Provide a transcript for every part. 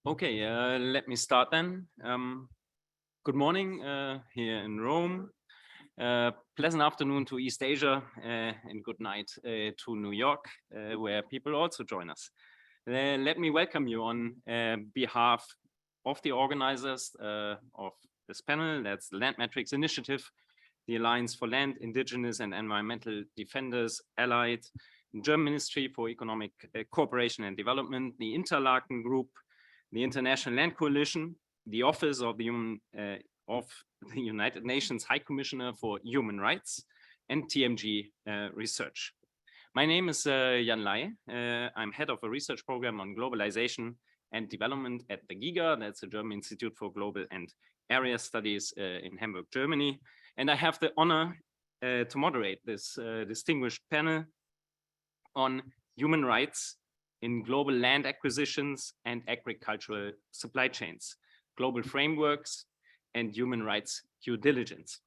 Okay, let me start then. Good morning here in Rome. Pleasant afternoon to East Asia and good night to New York, where people also join us. Let me welcome you on behalf of the organizers of this panel. That's the Land Metrics Initiative, the Alliance for Land, Indigenous and Environmental Defenders, Allied, German Ministry for Economic Cooperation and Development, the Interlaken Group, the International Land Coalition, the Office of the United Nations High Commissioner for Human Rights, and TMG Research. My name is Jan Lai. I'm head of a research program on globalization and development at the GIGA. That's the German Institute for Global and Area Studies in Hamburg, Germany. And I have the honor to moderate this distinguished panel on human rights in global land acquisitions and agricultural supply chains, global frameworks, and human rights due diligence.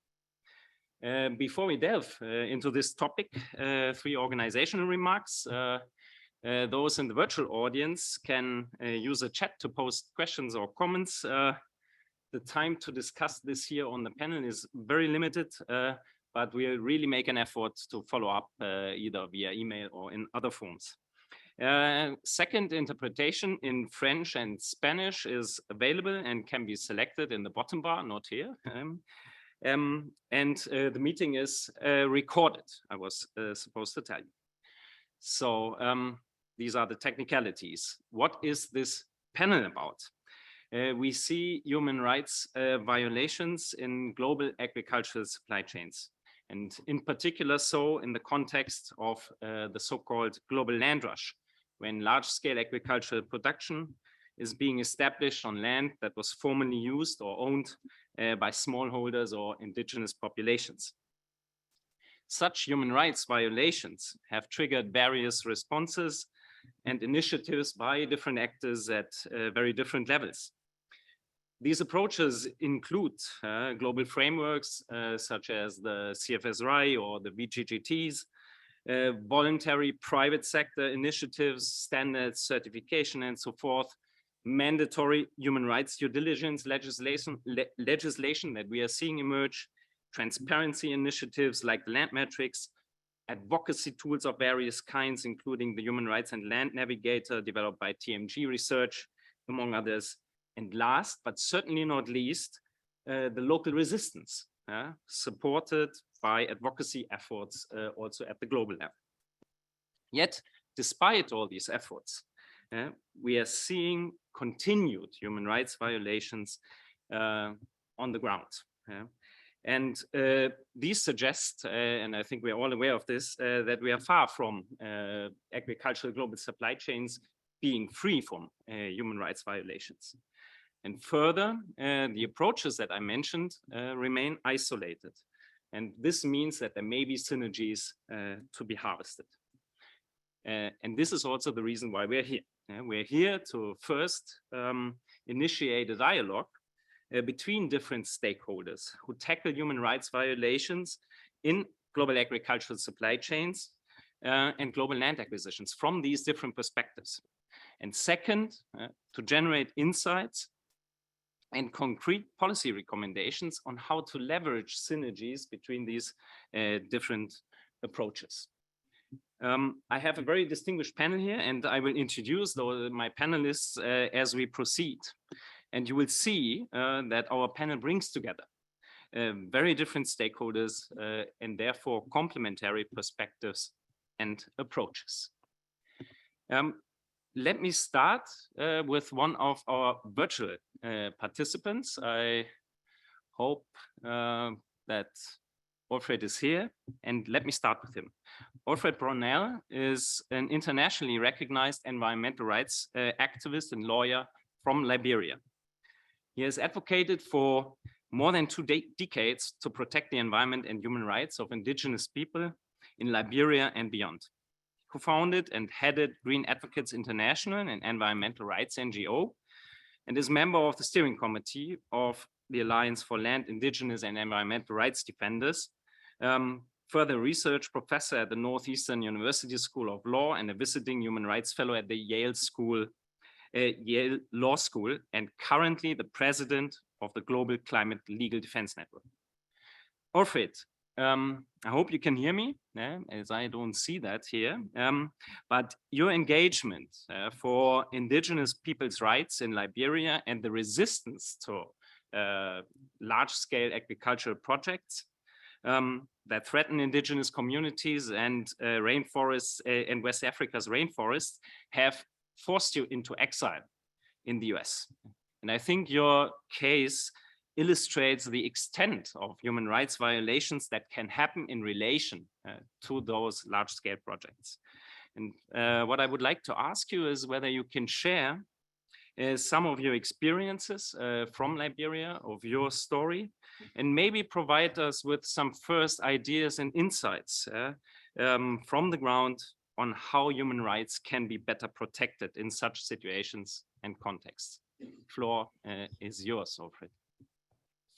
Before we delve into this topic, 3 organizational remarks. Those in the virtual audience can use a chat to post questions or comments. The time to discuss this here on the panel is very limited, but we'll really make an effort to follow up either via email or in other forms. Second, interpretation in French and Spanish is available and can be selected in the bottom bar, not here. The meeting is recorded, I was supposed to tell you. So these are the technicalities. What is this panel about? We see human rights violations in global agricultural supply chains, and in particular so in the context of the so-called global land rush, when large-scale agricultural production is being established on land that was formerly used or owned by smallholders or indigenous populations. Such human rights violations have triggered various responses and initiatives by different actors at very different levels. These approaches include global frameworks such as the CFS-RAI or the VGGTs, voluntary private sector initiatives, standards, certification, and so forth, mandatory human rights due diligence legislation that we are seeing emerge, transparency initiatives like the Land Metrics, advocacy tools of various kinds, including the Human Rights and Land Navigator developed by TMG Research, among others, and last, but certainly not least, the local resistance, supported by advocacy efforts also at the global level. Yet, despite all these efforts, we are seeing continued human rights violations on the ground. And these suggest, and I think we're all aware of this, that we are far from agricultural global supply chains being free from human rights violations. And further, the approaches that I mentioned remain isolated. And this means that there may be synergies to be harvested. And this is also the reason why we're here. We're here to first initiate a dialogue between different stakeholders who tackle human rights violations in global agricultural supply chains and global land acquisitions from these different perspectives. And second, to generate insights and concrete policy recommendations on how to leverage synergies between these different approaches. I have a very distinguished panel here, and I will introduce my panelists as we proceed. And you will see that our panel brings together very different stakeholders and therefore complementary perspectives and approaches. Let me start with one of our virtual participants. I hope that Alfred is here, and let me start with him. Alfred Brownell is an internationally recognized environmental rights activist and lawyer from Liberia. He has advocated for more than 2 decades to protect the environment and human rights of indigenous people in Liberia and beyond. He co-founded and headed Green Advocates International, an environmental rights NGO, and is member of the steering committee of the Alliance for Land, Indigenous and Environmental Rights Defenders, further research professor at the Northeastern University School of Law and a visiting human rights fellow at the Yale School Yale Law School, and currently the president of the Global Climate Legal Defense Network. Orfrid, I hope you can hear me, as I don't see that here. But your engagement for indigenous people's rights in Liberia and the resistance to large-scale agricultural projects that threaten indigenous communities and rainforests and West Africa's rainforests have forced you into exile in the US. And I think your case illustrates the extent of human rights violations that can happen in relation to those large-scale projects. And what I would like to ask you is whether you can share some of your experiences from Liberia, of your story, and maybe provide us with some first ideas and insights from the ground on how human rights can be better protected in such situations and contexts. Floor is yours, Alfred.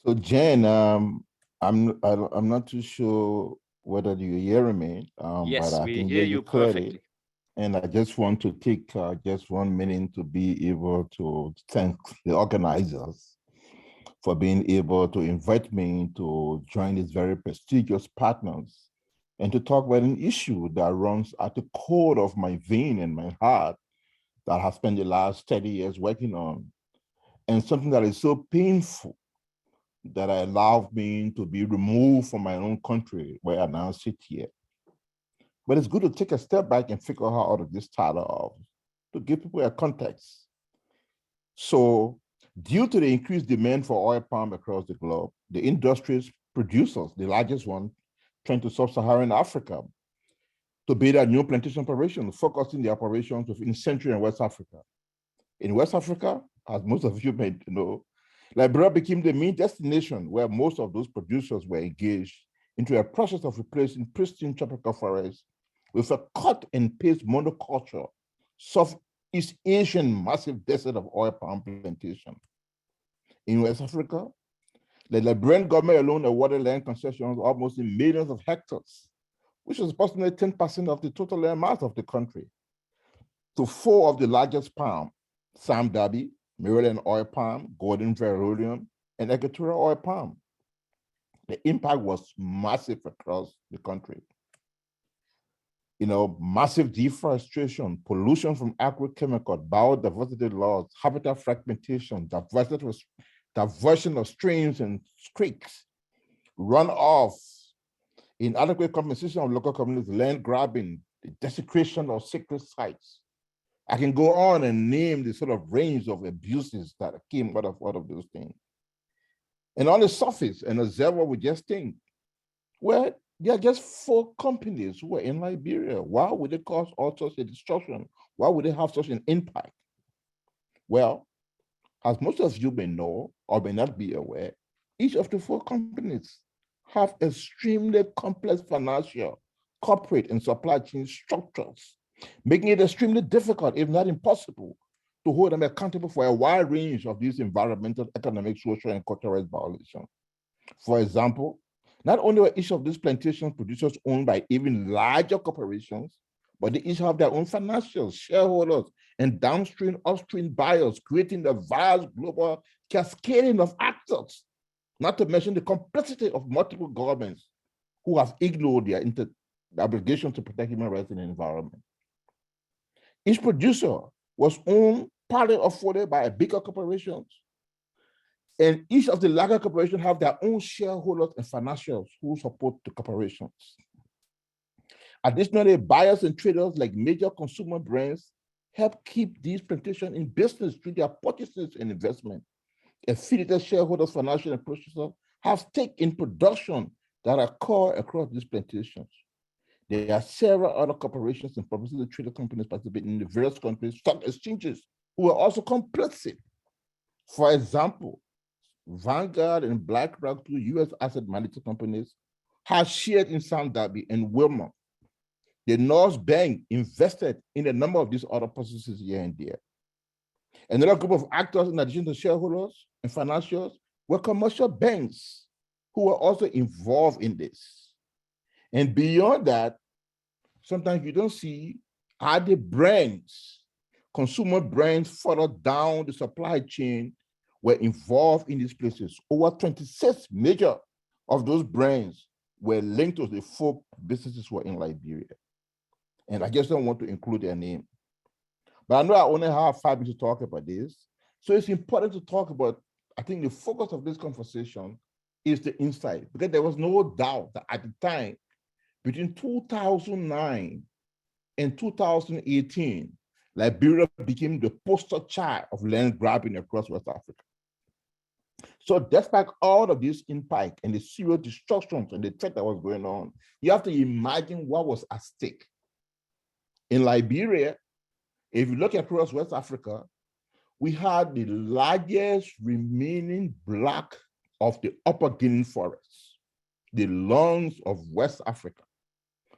So Jen, I'm not too sure whether you hear me. Yes, but I we can hear you clearly. perfectly. And I just want to take just 1 minute to be able to thank the organizers for being able to invite me to join these very prestigious partners and to talk about an issue that runs at the core of my vein and my heart that I have spent the last 30 years working on, and something that is so painful that allowed me to be removed from my own country where I now sit here. But it's good to take a step back and figure out how all of this started off, to give people a context. So due to the increased demand for oil palm across the globe, the industry's producers, the largest one, turned to sub-Saharan Africa to build a new plantation operation, focusing the operations within Central and West Africa. In West Africa, as most of you may know, Liberia became the main destination where most of those producers were engaged into a process of replacing pristine tropical forests with a cut and paste monoculture, Southeast Asian massive desert of oil palm plantation. In West Africa, the Liberian government alone awarded land concessions almost in millions of hectares, which is approximately 10% of the total land mass of the country, to 4 of the largest palm, Sam Darby, Maryland oil palm, Golden Verolium, and Equatorial oil palm. The impact was massive across the country. Massive deforestation, pollution from agrochemical, biodiversity loss, habitat fragmentation, diversion of streams and creeks, runoff, inadequate compensation of local communities, land grabbing, the desecration of sacred sites. I can go on and name the sort of range of abuses that came out of those things. And on the surface, and as Zero would just think, well, there are just 4 companies who are in Liberia. Why would they cause all sorts of destruction? Why would they have such an impact? Well, as most of you may know or may not be aware, each of the 4 companies have extremely complex financial, corporate, and supply chain structures, making it extremely difficult, if not impossible, to hold them accountable for a wide range of these environmental, economic, social, and cultural violations. For example, not only were each of these plantation producers owned by even larger corporations, but they each have their own financials, shareholders, and downstream, upstream buyers, creating a vast global cascading of actors, not to mention the complexity of multiple governments who have ignored their obligation to protect human rights in the environment. Each producer was owned partly or fully by bigger corporations, and each of the larger corporations have their own shareholders and financials who support the corporations. Additionally, buyers and traders like major consumer brands help keep these plantations in business through their purchases and investment. Affiliated shareholders, financial and producers have stake in production that occur across these plantations. There are several other corporations and publicly traded companies participating in the various countries' stock exchanges who are also complicit. For example, Vanguard and BlackRock, 2 US asset management companies, have shared in Sam Darby and Wilmot. The North Bank invested in a number of these other processes here and there. Another group of actors, in addition to shareholders and financials, were commercial banks who were also involved in this. And beyond that, sometimes you don't see are the brands consumer brands further down the supply chain were involved in these places. Over 26 major of those brands were linked to the 4 businesses who were in Liberia. And I just don't want to include their name. But I know I only have 5 minutes to talk about this. So it's important to talk about, I think the focus of this conversation is the insight, because there was no doubt that at the time, between 2009 and 2018, Liberia became the poster child of land grabbing across West Africa. So despite all of this impact and the serious destructions and the threat that was going on, you have to imagine what was at stake. In Liberia, if you look across West Africa, we had the largest remaining block of the Upper Guinea forests, the lungs of West Africa,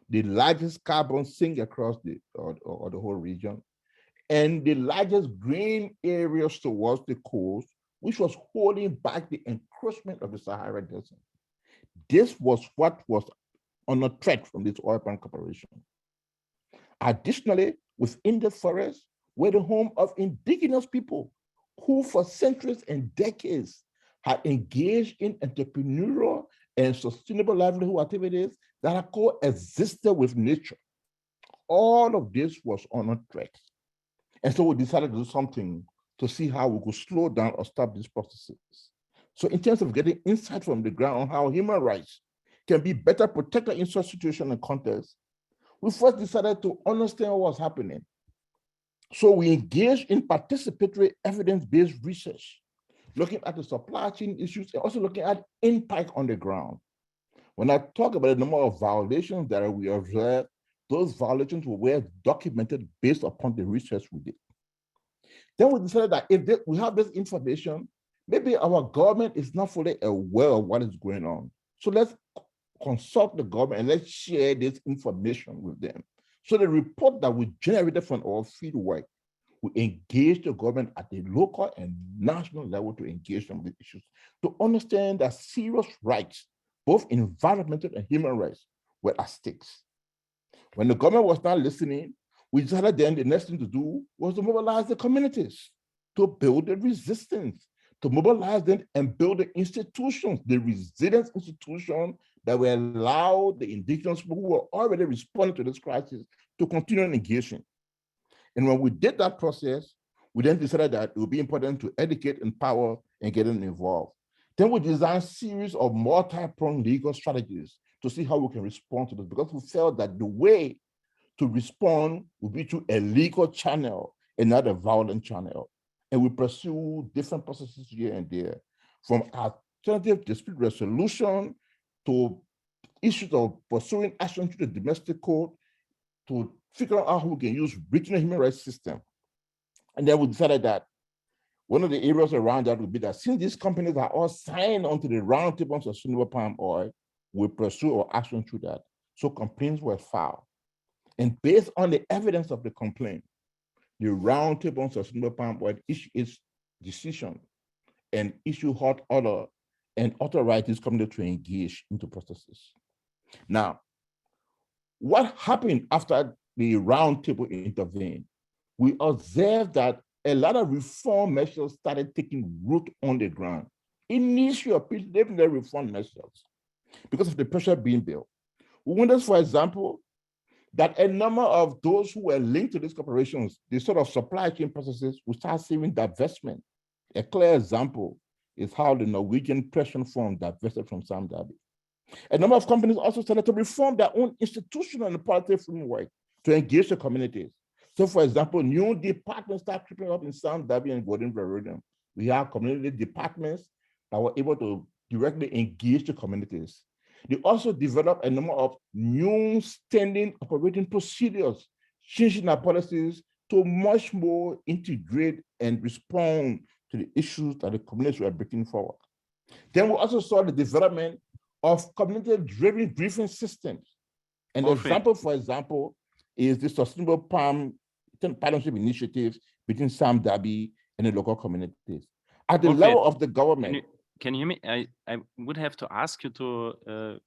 the largest carbon sink across the whole region, and the largest green areas towards the coast, which was holding back the encroachment of the Sahara Desert. This was what was under threat from this oil palm corporation. Additionally, within the forest were the home of indigenous people who for centuries and decades had engaged in entrepreneurial and sustainable livelihood activities that had coexisted with nature. All of this was under threat. And so we decided to do something to see how we could slow down or stop these processes. So in terms of getting insight from the ground on how human rights can be better protected in such situation and context, we first decided to understand what was happening. So we engaged in participatory evidence-based research, looking at the supply chain issues and also looking at impact on the ground. When I talk about the number of violations that we observed, those violations were well documented based upon the research we did. Then we decided that if we have this information, maybe our government is not fully aware of what is going on. So let's consult the government and let's share this information with them. So the report that we generated from our field work, we engage the government at the local and national level to engage them with issues, to understand that serious rights, both environmental and human rights, were at stake. When the government was not listening, we decided then the next thing to do was to mobilize the communities, to build the resistance, to mobilize them and build the institutions, the resilience institutions that will allow the indigenous people who were already responding to this crisis to continue engaging. And when we did that process, we then decided that it would be important to educate, empower, and get them involved. Then we designed a series of multi-pronged legal strategies to see how we can respond to this, because we felt that the way to respond would be through a legal channel and not a violent channel. And we pursue different processes here and there, from alternative dispute resolution to issues of pursuing action through the domestic code, to figure out how we can use regional human rights system. And then we decided that one of the areas around that would be that since these companies are all signed onto the Roundtable on Sustainable Palm Oil, we pursue our action through that. So complaints were filed. And based on the evidence of the complaint, the Roundtable on Sustainable Palm Oil issued its decision and issued hot order and authorized this company to engage into processes. Now, what happened after the Roundtable intervened? We observed that a lot of reform measures started taking root on the ground. Initial preliminary reform measures, because of the pressure being built. We witnessed, for example, that a number of those who were linked to these corporations, the sort of supply chain processes, will start seeing divestment. A clear example is how the Norwegian pension fund divested from Sam Darby. A number of companies also started to reform their own institutional and political framework to engage the communities. So, for example, new departments start creeping up in Sam Darby and Golden Verodium. We have community departments that were able to directly engage the communities. They also developed a number of new standing operating procedures, changing our policies to much more integrate and respond to the issues that the communities were bringing forward. Then we also saw the development of community-driven briefing systems. An example, for example, is the Sustainable Palm Partnership Initiative between Sam Darby and the local communities. At the level of the government. Can you hear me? I would have to ask you to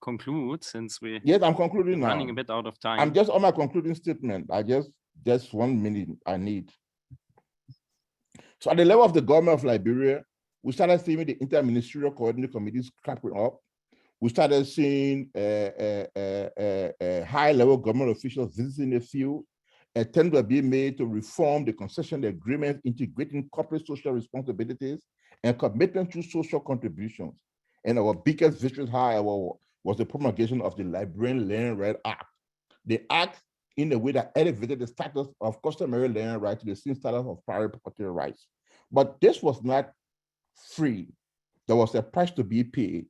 conclude, since we yes, I'm concluding now. Running a bit out of time. I'm just on my concluding statement. I just Just 1 minute I need. So at the level of the government of Liberia, we started seeing the interministerial coordinating committees clapping up. We started seeing high-level government officials visiting the field. Attempts were being made to reform the concession agreement, integrating corporate social responsibilities and commitment to social contributions. And our biggest victory, however, was the promulgation of the Liberian Land Right Act. The act, in a way that elevated the status of customary land right to the same status of private property rights. But this was not free. There was a price to be paid.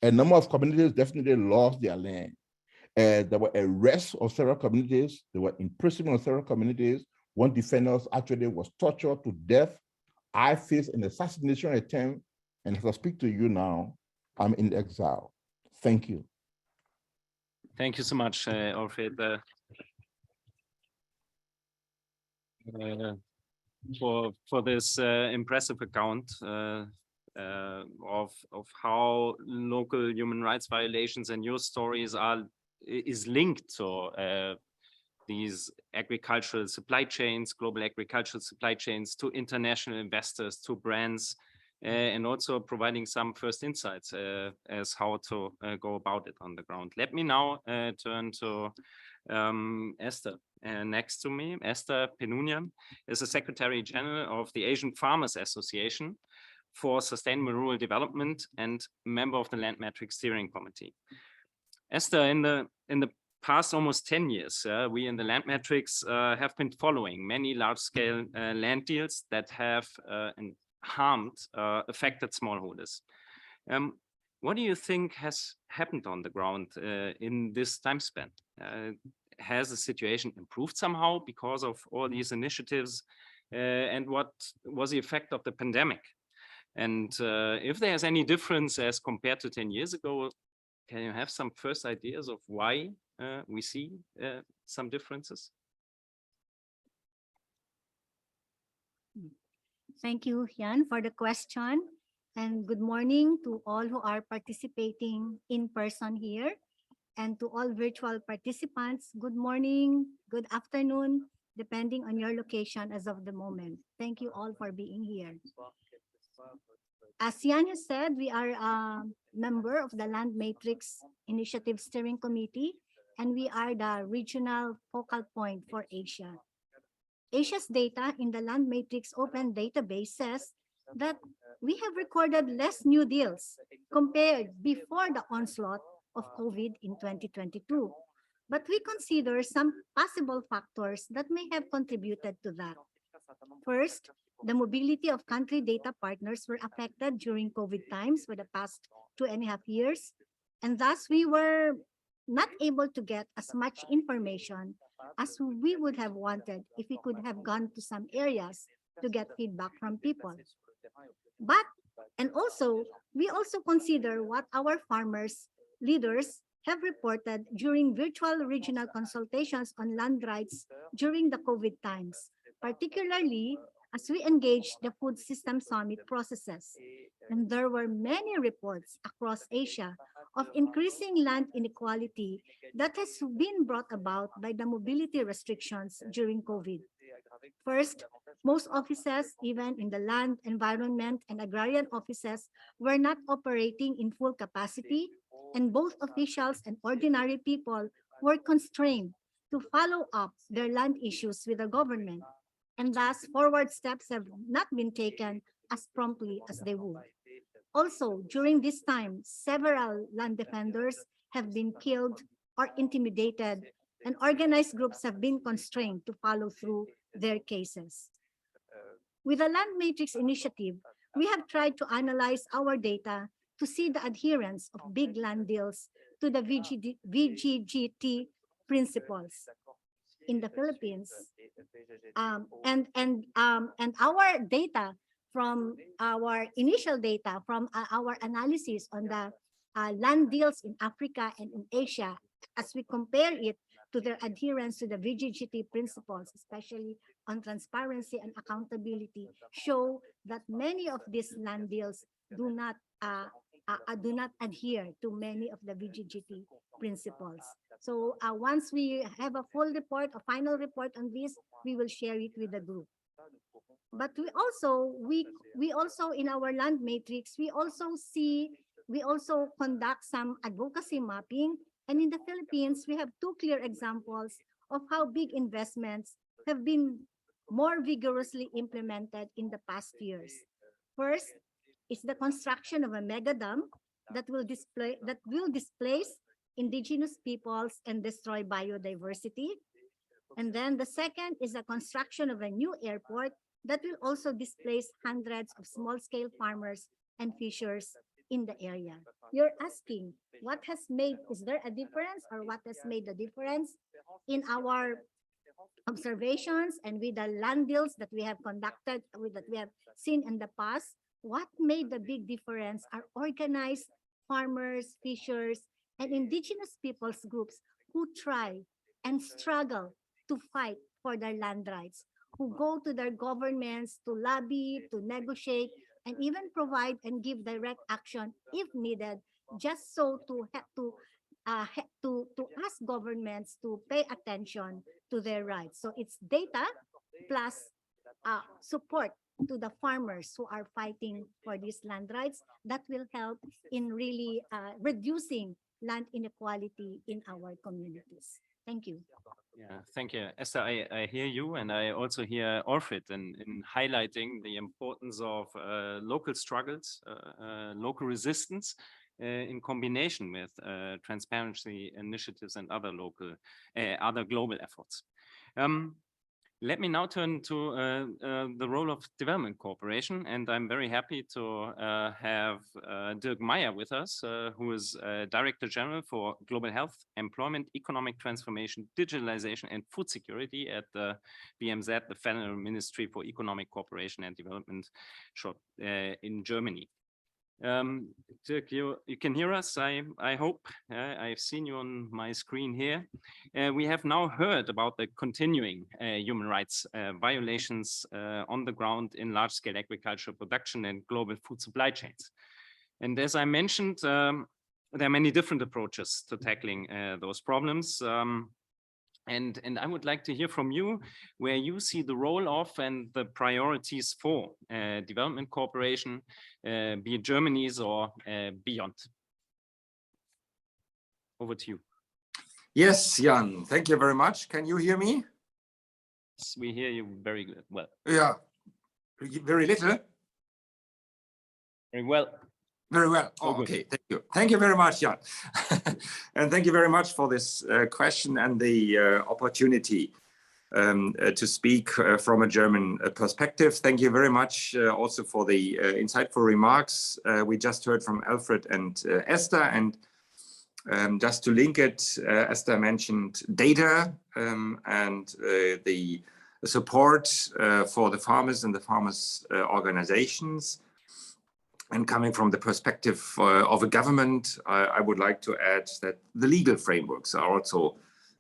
A number of communities definitely lost their land. There were arrests of several communities. There were imprisonment of several communities. One defender actually was tortured to death. I faced an assassination attempt, and as I speak to you now, I'm in exile. Thank you. Thank you so much, Alfred, for this impressive account of how local human rights violations and your stories is linked to these agricultural supply chains, global agricultural supply chains, to international investors, to brands, and also providing some first insights as how to go about it on the ground. Let me now turn to Esther next to me. Esther Penunia is the Secretary General of the Asian Farmers Association for Sustainable Rural Development and member of the Land Matrix Steering Committee. Esther, in the past almost 10 years, we in the Land Matrix have been following many large-scale land deals that have affected smallholders. What do you think has happened on the ground in this time span? Has the situation improved somehow because of all these initiatives? And what was the effect of the pandemic? And if there's any difference as compared to 10 years ago, can you have some first ideas of why we see some differences? Thank you, Jan, for the question. And good morning to all who are participating in person here. And to all virtual participants, good morning, good afternoon, depending on your location as of the moment. Thank you all for being here. As Jan has said, we are a member of the Land Matrix Initiative Steering Committee, and we are the regional focal point for Asia. Asia's data in the Land Matrix Open Database says that we have recorded less new deals compared before the onslaught of COVID in 2022. But we consider some possible factors that may have contributed to that. First, the mobility of country data partners were affected during COVID times for the past 2.5 years, and thus we were not able to get as much information as we would have wanted if we could have gone to some areas to get feedback from people. But, and also, we also consider what our farmers, leaders have reported during virtual regional consultations on land rights during the COVID times, particularly as we engaged the Food System Summit processes. And there were many reports across Asia of increasing land inequality that has been brought about by the mobility restrictions during COVID. First, most offices, even in the land, environment, and agrarian offices, were not operating in full capacity, and both officials and ordinary people were constrained to follow up their land issues with the government, and thus forward steps have not been taken as promptly as they would. Also, during this time, several land defenders have been killed or intimidated, and organized groups have been constrained to follow through their cases. With the Land Matrix Initiative, we have tried to analyze our data to see the adherence of big land deals to the VGGT principles in the Philippines. And our data from our initial data from our analysis on the land deals in Africa and in Asia, as we compare it to their adherence to the VGGT principles, especially on transparency and accountability, show that many of these land deals do not adhere to many of the VGGT principles. So once we have a full report, a final report on this, we will share it with the group. But we also in our land matrix, we also conduct some advocacy mapping. And in the Philippines, we have two clear examples of how big investments have been more vigorously implemented in the past years. First is the construction of a mega dam that will displace indigenous peoples and destroy biodiversity. And then the second is the construction of a new airport that will also displace hundreds of small-scale farmers and fishers in the area. You're asking, is there a difference, or what has made the difference? In our observations and with the land deals that we have conducted, that we have seen in the past, what made the big difference are organized farmers, fishers, and indigenous peoples groups who try and struggle to fight for their land rights, who go to their governments to lobby, to negotiate, and even provide and give direct action if needed, just so to ask governments to pay attention to their rights. So it's data plus support to the farmers who are fighting for these land rights that will help in really reducing land inequality in our communities. Thank you. Yeah, thank you, Esther. I hear you, and I also hear Orfit in highlighting the importance of local struggles, local resistance, in combination with transparency initiatives and other global efforts. Let me now turn to the role of development cooperation, and I'm very happy to have Dirk Meyer with us, who is Director General for Global Health, Employment, Economic Transformation, Digitalization, and Food Security at the BMZ, the Federal Ministry for Economic Cooperation and Development, in Germany. Dirk, you can hear us, I hope. I've seen you on my screen here. We have now heard about the continuing human rights violations on the ground in large-scale agricultural production and global food supply chains. And as I mentioned, there are many different approaches to tackling those problems. And I would like to hear from you where you see the role of and the priorities for development cooperation, be it Germany's or beyond. Over to you. Yes, Jan, thank you very much. Can you hear me? Yes, we hear you very good. Well. Yeah, very little. Very well. Very well. Oh, okay, thank you. Thank you very much, Jan. And thank you very much for this question and the opportunity to speak from a German perspective. Thank you very much also for the insightful remarks we just heard from Alfred and Esther. And just to link it, Esther mentioned data and the support for the farmers and the farmers' organizations. And coming from the perspective of a government, I would like to add that the legal frameworks are also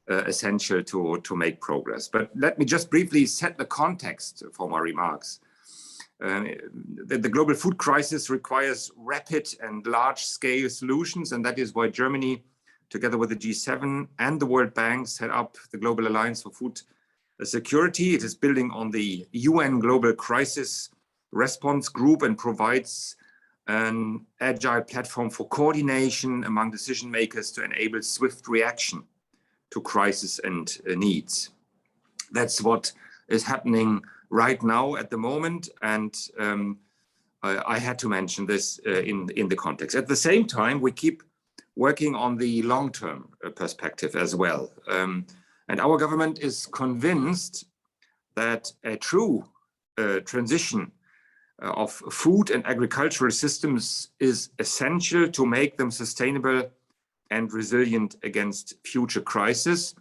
essential to make progress. But let me just briefly set the context for my remarks. The global food crisis requires rapid and large-scale solutions, and that is why Germany, together with the G7 and the World Bank, set up the Global Alliance for Food Security. It is building on the UN Global Crisis Response Group and provides an agile platform for coordination among decision makers to enable swift reaction to crisis and needs. That's what is happening right now at the moment, and I had to mention this in the context. At the same time, we keep working on the long-term perspective as well. And our government is convinced that a true transition of food and agricultural systems is essential to make them sustainable and resilient against future crises.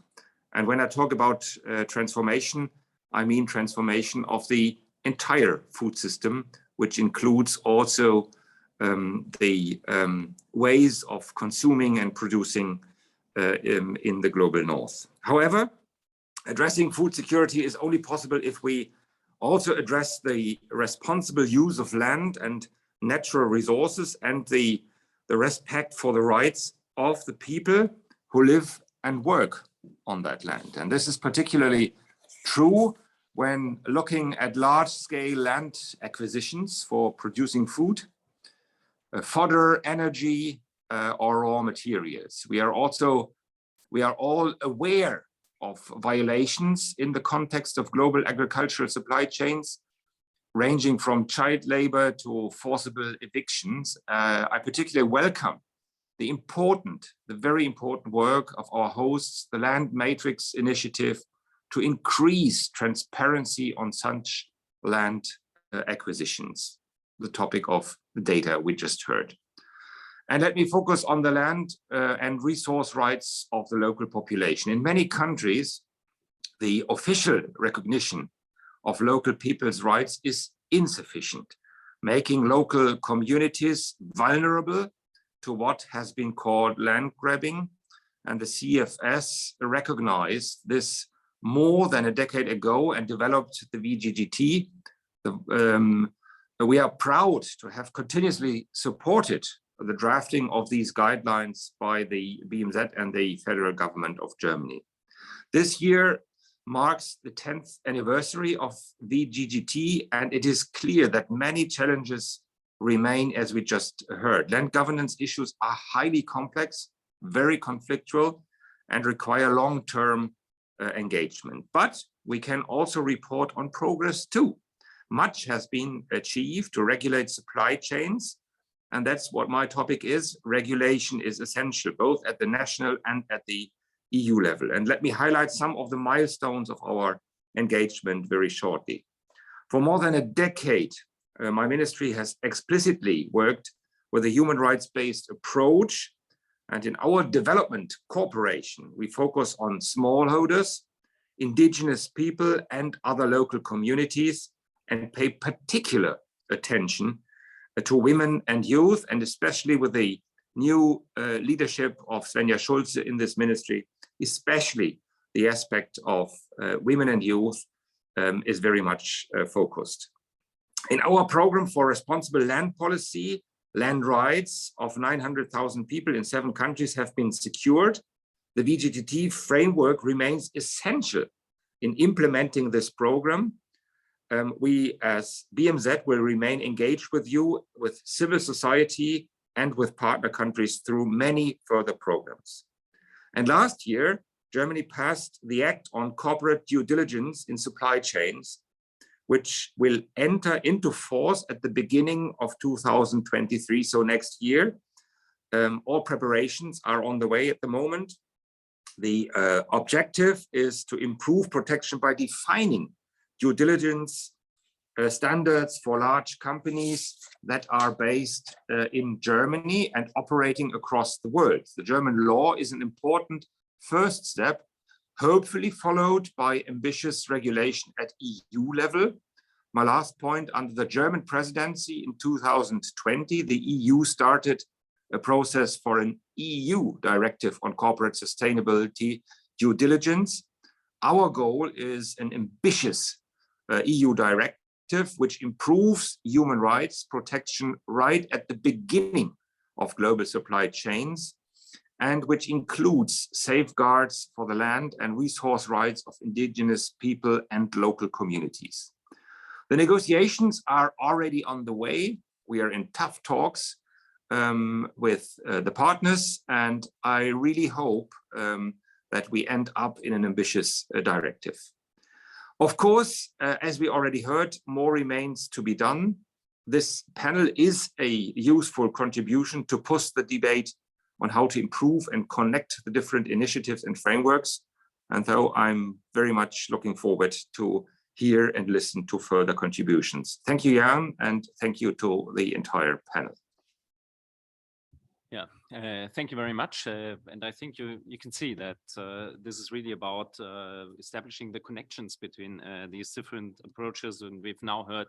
And when I talk about transformation, I mean transformation of the entire food system, which includes also the ways of consuming and producing in the global north. However, addressing food security is only possible if we also address the responsible use of land and natural resources and the respect for the rights of the people who live and work on that land. And this is particularly true when looking at large-scale land acquisitions for producing food, fodder, energy, or raw materials. We are all aware of violations in the context of global agricultural supply chains, ranging from child labor to forcible evictions. I particularly welcome the very important work of our hosts, the Land Matrix Initiative, to increase transparency on such land acquisitions, the topic of the data we just heard. And let me focus on the land and resource rights of the local population. In many countries, the official recognition of local people's rights is insufficient, making local communities vulnerable to what has been called land grabbing. And the CFS recognized this more than a decade ago and developed the VGGT. We are proud to have continuously supported the drafting of these guidelines by the BMZ and the federal government of Germany. This year marks the 10th anniversary of VGGT, and it is clear that many challenges remain, as we just heard. Land governance issues are highly complex, very conflictual, and require long-term engagement. But we can also report on progress too. Much has been achieved to regulate supply chains, and that's what my topic is. Regulation is essential, both at the national and at the EU level. And let me highlight some of the milestones of our engagement very shortly. For more than a decade, my ministry has explicitly worked with a human rights-based approach. And in our development cooperation, we focus on smallholders, indigenous people, and other local communities, and pay particular attention to women and youth, and especially with the new leadership of Svenja Schulze in this ministry, especially the aspect of women and youth is very much focused. In our program for responsible land policy, land rights of 900,000 people in 7 countries have been secured. The VGGT framework remains essential in implementing this program. We as BMZ will remain engaged with you, with civil society, and with partner countries through many further programs. And last year, Germany passed the Act on Corporate Due Diligence in Supply Chains, which will enter into force at the beginning of 2023, so next year. All preparations are on the way at the moment. The objective is to improve protection by defining due diligence standards for large companies that are based in Germany and operating across the world. The German law is an important first step, hopefully followed by ambitious regulation at EU level. My last point, under the German presidency in 2020, the EU started a process for an EU directive on corporate sustainability due diligence. Our goal is an ambitious EU directive which improves human rights protection right at the beginning of global supply chains, and which includes safeguards for the land and resource rights of indigenous people and local communities. The negotiations are already on the way. We are in tough talks with the partners, and I really hope that we end up in an ambitious directive. Of course, as we already heard, more remains to be done. This panel is a useful contribution to push the debate on how to improve and connect the different initiatives and frameworks. And so I'm very much looking forward to hear and listen to further contributions. Thank you, Jan, and thank you to the entire panel. Yeah, thank you very much. And I think you can see that this is really about establishing the connections between these different approaches. And we've now heard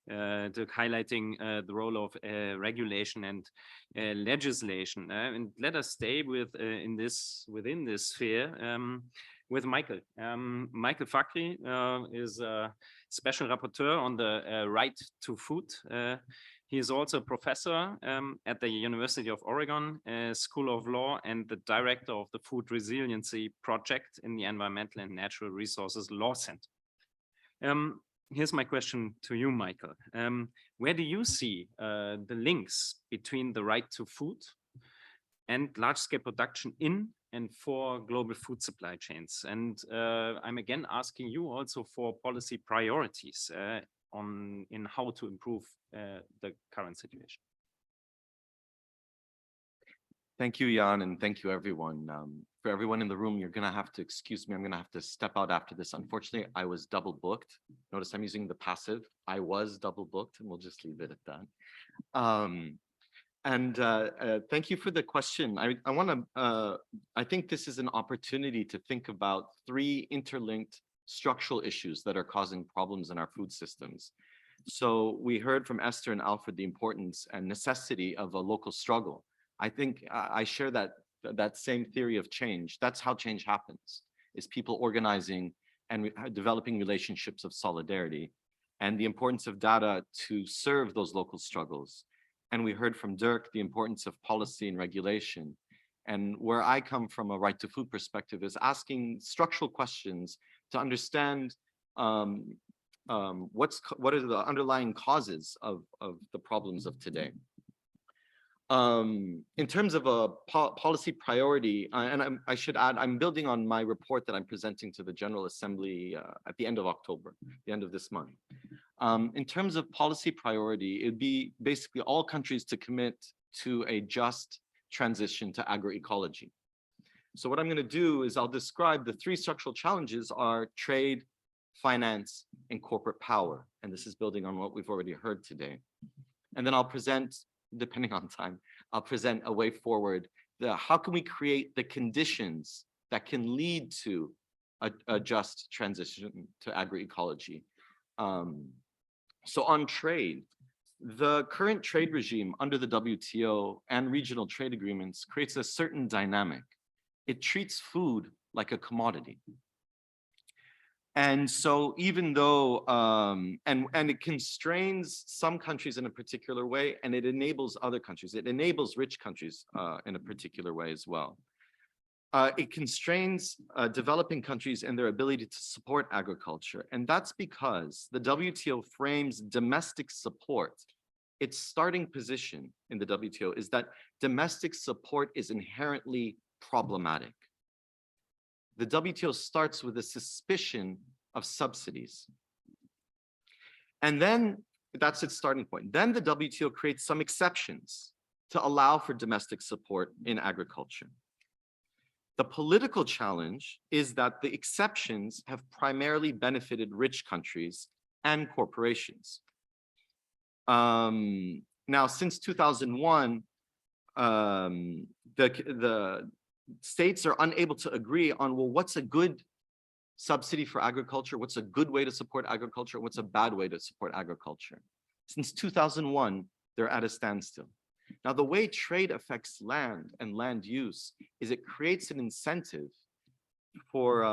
highlighting the role of regulation and legislation. And let us stay within this sphere with Michael. Michael Fakri is a special rapporteur on the right to food. He is also a professor at the University of Oregon School of Law and the director of the Food Resiliency Project in the Environmental and Natural Resources Law Center. Here's my question to you, Michael. Where do you see the links between the right to food and large-scale production in and for global food supply chains? And I'm again asking you also for policy priorities in how to improve the current situation. Thank you, Jan, and thank you, everyone. For everyone in the room, you're going to have to excuse me. I'm going to have to step out after this. Unfortunately, I was double booked. Notice I'm using the passive. I was double booked, and we'll just leave it at that. Thank you for the question. I think this is an opportunity to think about 3 interlinked structural issues that are causing problems in our food systems. So we heard from Esther and Alfred the importance and necessity of a local struggle. I think I share that same theory of change. That's how change happens, is people organizing and developing relationships of solidarity, and the importance of data to serve those local struggles. And we heard from Dirk the importance of policy and regulation. And where I come from a right to food perspective is asking structural questions to understand what are the underlying causes of the problems of today. In terms of a policy priority, and I should add, I'm building on my report that I'm presenting to the General Assembly at the end of October, the end of this month. In terms of policy priority, it'd be basically all countries to commit to a just transition to agroecology. So what I'm going to do is I'll describe the 3 structural challenges are trade, finance, and corporate power. And this is building on what we've already heard today. And then I'll present, depending on time, I'll present a way forward. How can we create the conditions that can lead to a just transition to agroecology? So on trade, the current trade regime under the WTO and regional trade agreements creates a certain dynamic. It treats food like a commodity. And so even though, and it constrains some countries in a particular way, and it enables other countries. It enables rich countries in a particular way as well. It constrains developing countries in their ability to support agriculture. And that's because the WTO frames domestic support. Its starting position in the WTO is that domestic support is inherently problematic. The WTO starts with a suspicion of subsidies. And then that's its starting point. Then the WTO creates some exceptions to allow for domestic support in agriculture. The political challenge is that the exceptions have primarily benefited rich countries and corporations. Now, since 2001, the states are unable to agree on, well, what's a good subsidy for agriculture? What's a good way to support agriculture? What's a bad way to support agriculture? Since 2001, they're at a standstill. Now, the way trade affects land and land use is it creates an incentive for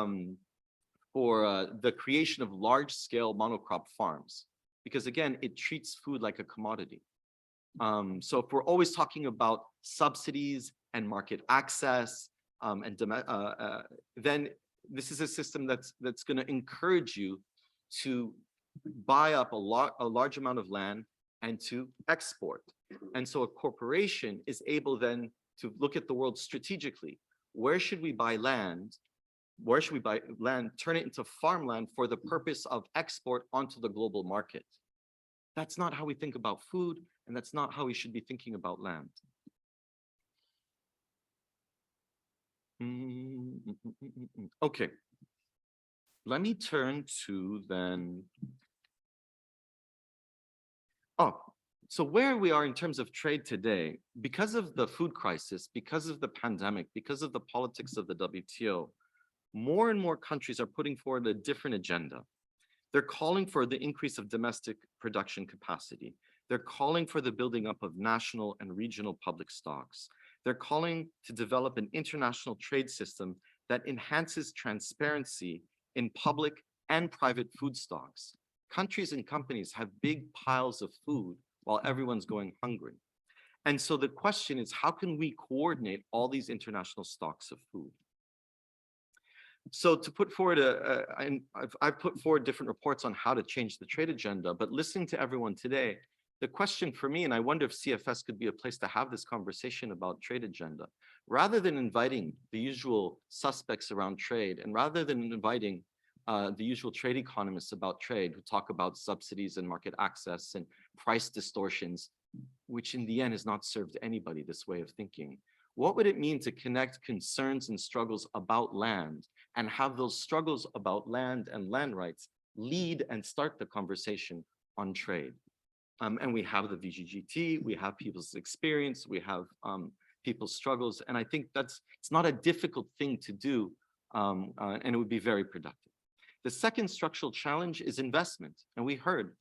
the creation of large-scale monocrop farms, because again, it treats food like a commodity. So if we're always talking about subsidies and market access, then this is a system that's going to encourage you to buy up a large amount of land and to export. And so a corporation is able then to look at the world strategically. Where should we buy land? Where should we buy land, turn it into farmland for the purpose of export onto the global market? That's not how we think about food, and that's not how we should be thinking about land. Okay, let me turn to then, so where we are in terms of trade today, because of the food crisis, because of the pandemic, because of the politics of the WTO, more and more countries are putting forward a different agenda. They're calling for the increase of domestic production capacity. They're calling for the building up of national and regional public stocks. They're calling to develop an international trade system that enhances transparency in public and private food stocks. Countries and companies have big piles of food while everyone's going hungry. And so the question is, how can we coordinate all these international stocks of food? So to put forward I've put forward different reports on how to change the trade agenda, but listening to everyone today, the question for me, and I wonder if CFS could be a place to have this conversation about trade agenda, rather than inviting the usual suspects around trade, and rather than inviting the usual trade economists about trade who talk about subsidies and market access and price distortions, which in the end has not served anybody, this way of thinking. What would it mean to connect concerns and struggles about land and have those struggles about land and land rights lead and start the conversation on trade? And we have the VGGT, we have people's experience, we have people's struggles, and I think it's not a difficult thing to do, and it would be very productive. The second structural challenge is investment, and we heard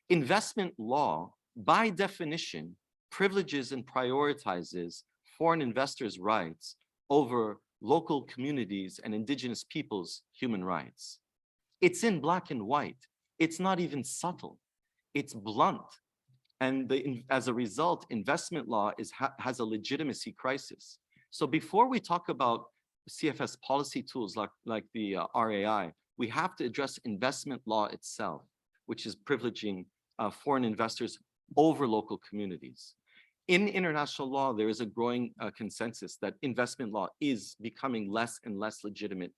investment law, by definition, privileges and prioritizes foreign investors' rights over local communities and indigenous peoples' human rights. It's in black and white. It's not even subtle. It's blunt. And as a result, investment law has a legitimacy crisis. So before we talk about CFS policy tools like the RAI, we have to address investment law itself, which is privileging foreign investors over local communities. In international law, there is a growing consensus that investment law is becoming less and less legitimate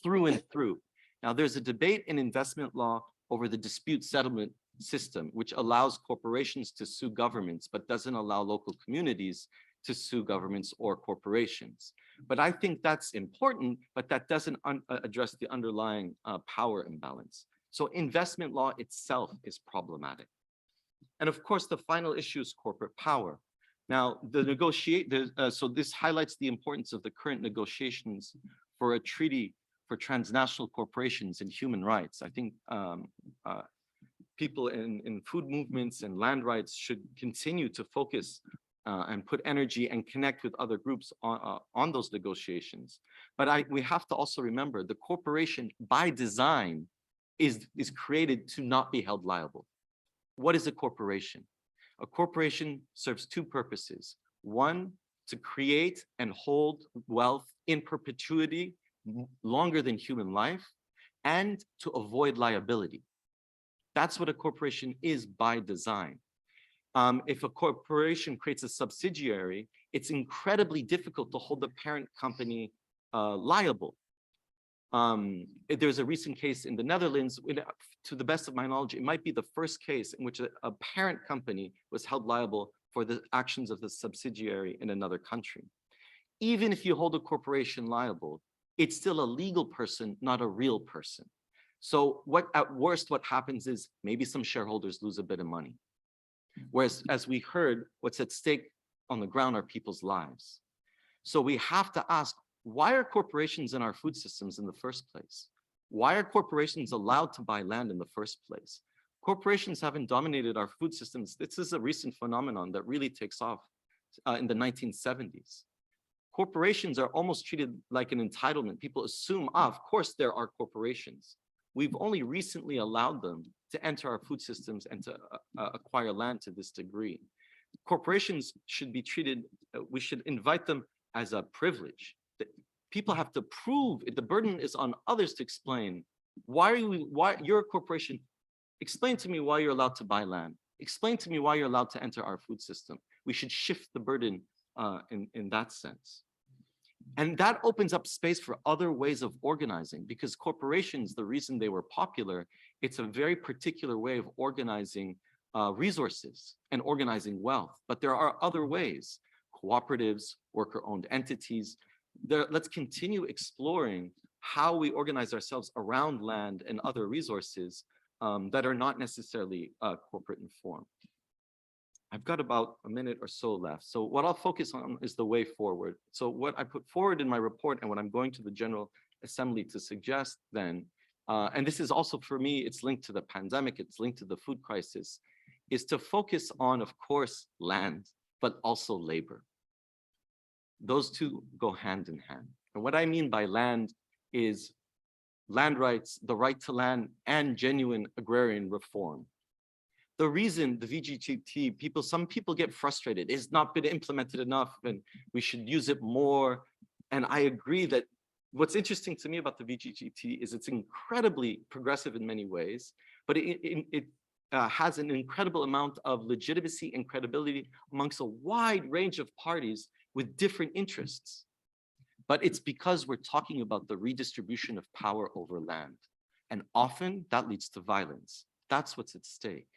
through and through. Now, there's a debate in investment law over the dispute settlement system, which allows corporations to sue governments, but doesn't allow local communities to sue governments or corporations. But I think that's important, but that doesn't address the underlying power imbalance. So investment law itself is problematic. And of course, the final issue is corporate power. Now, so this highlights the importance of the current negotiations for a treaty for transnational corporations and human rights. I think people in food movements and land rights should continue to focus and put energy and connect with other groups on those negotiations. But we have to also remember the corporation by design is created to not be held liable. What is a corporation? A corporation serves two purposes. One, to create and hold wealth in perpetuity longer than human life, and to avoid liability. That's what a corporation is by design. If a corporation creates a subsidiary, it's incredibly difficult to hold the parent company liable. There's a recent case in the Netherlands, to the best of my knowledge, it might be the first case in which a parent company was held liable for the actions of the subsidiary in another country. Even if you hold a corporation liable, it's still a legal person, not a real person. So at worst, what happens is maybe some shareholders lose a bit of money. Whereas, as we heard, what's at stake on the ground are people's lives. So we have to ask, why are corporations in our food systems in the first place? Why are corporations allowed to buy land in the first place? Corporations haven't dominated our food systems. This is a recent phenomenon that really takes off in the 1970s. Corporations are almost treated like an entitlement. People assume, of course, there are corporations. We've only recently allowed them to enter our food systems and to acquire land to this degree. Corporations should be treated, we should invite them as a privilege. People have to prove it. The burden is on others to explain why you're a corporation. Explain to me why you're allowed to buy land. Explain to me why you're allowed to enter our food system. We should shift the burden in that sense. And that opens up space for other ways of organizing, because corporations, the reason they were popular, it's a very particular way of organizing resources and organizing wealth. But there are other ways, cooperatives, worker-owned entities. Let's continue exploring how we organize ourselves around land and other resources that are not necessarily corporate in form. I've got about a minute or so left. So what I'll focus on is the way forward. So what I put forward in my report and what I'm going to the General Assembly to suggest then, and this is also for me, it's linked to the pandemic, it's linked to the food crisis, is to focus on, of course, land, but also labor. Those two go hand in hand. And what I mean by land is land rights, the right to land, and genuine agrarian reform. The reason the VGGT, some people get frustrated, it's not been implemented enough and we should use it more. And I agree that what's interesting to me about the VGGT is it's incredibly progressive in many ways, but it has an incredible amount of legitimacy and credibility amongst a wide range of parties with different interests. But it's because we're talking about the redistribution of power over land. And often that leads to violence. That's what's at stake.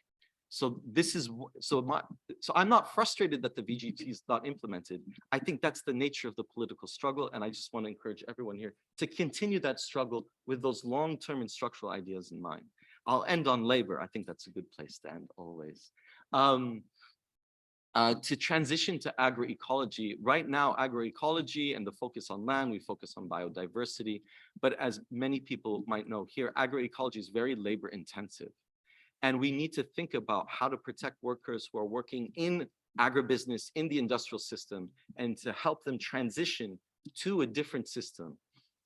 So this is, so I'm not frustrated that the VGT is not implemented. I think that's the nature of the political struggle. And I just want to encourage everyone here to continue that struggle with those long-term and structural ideas in mind. I'll end on labor. I think that's a good place to end always. To transition to agroecology, right now, agroecology and the focus on land, we focus on biodiversity, but as many people might know here, agroecology is very labor intensive. And we need to think about how to protect workers who are working in agribusiness, in the industrial system, and to help them transition to a different system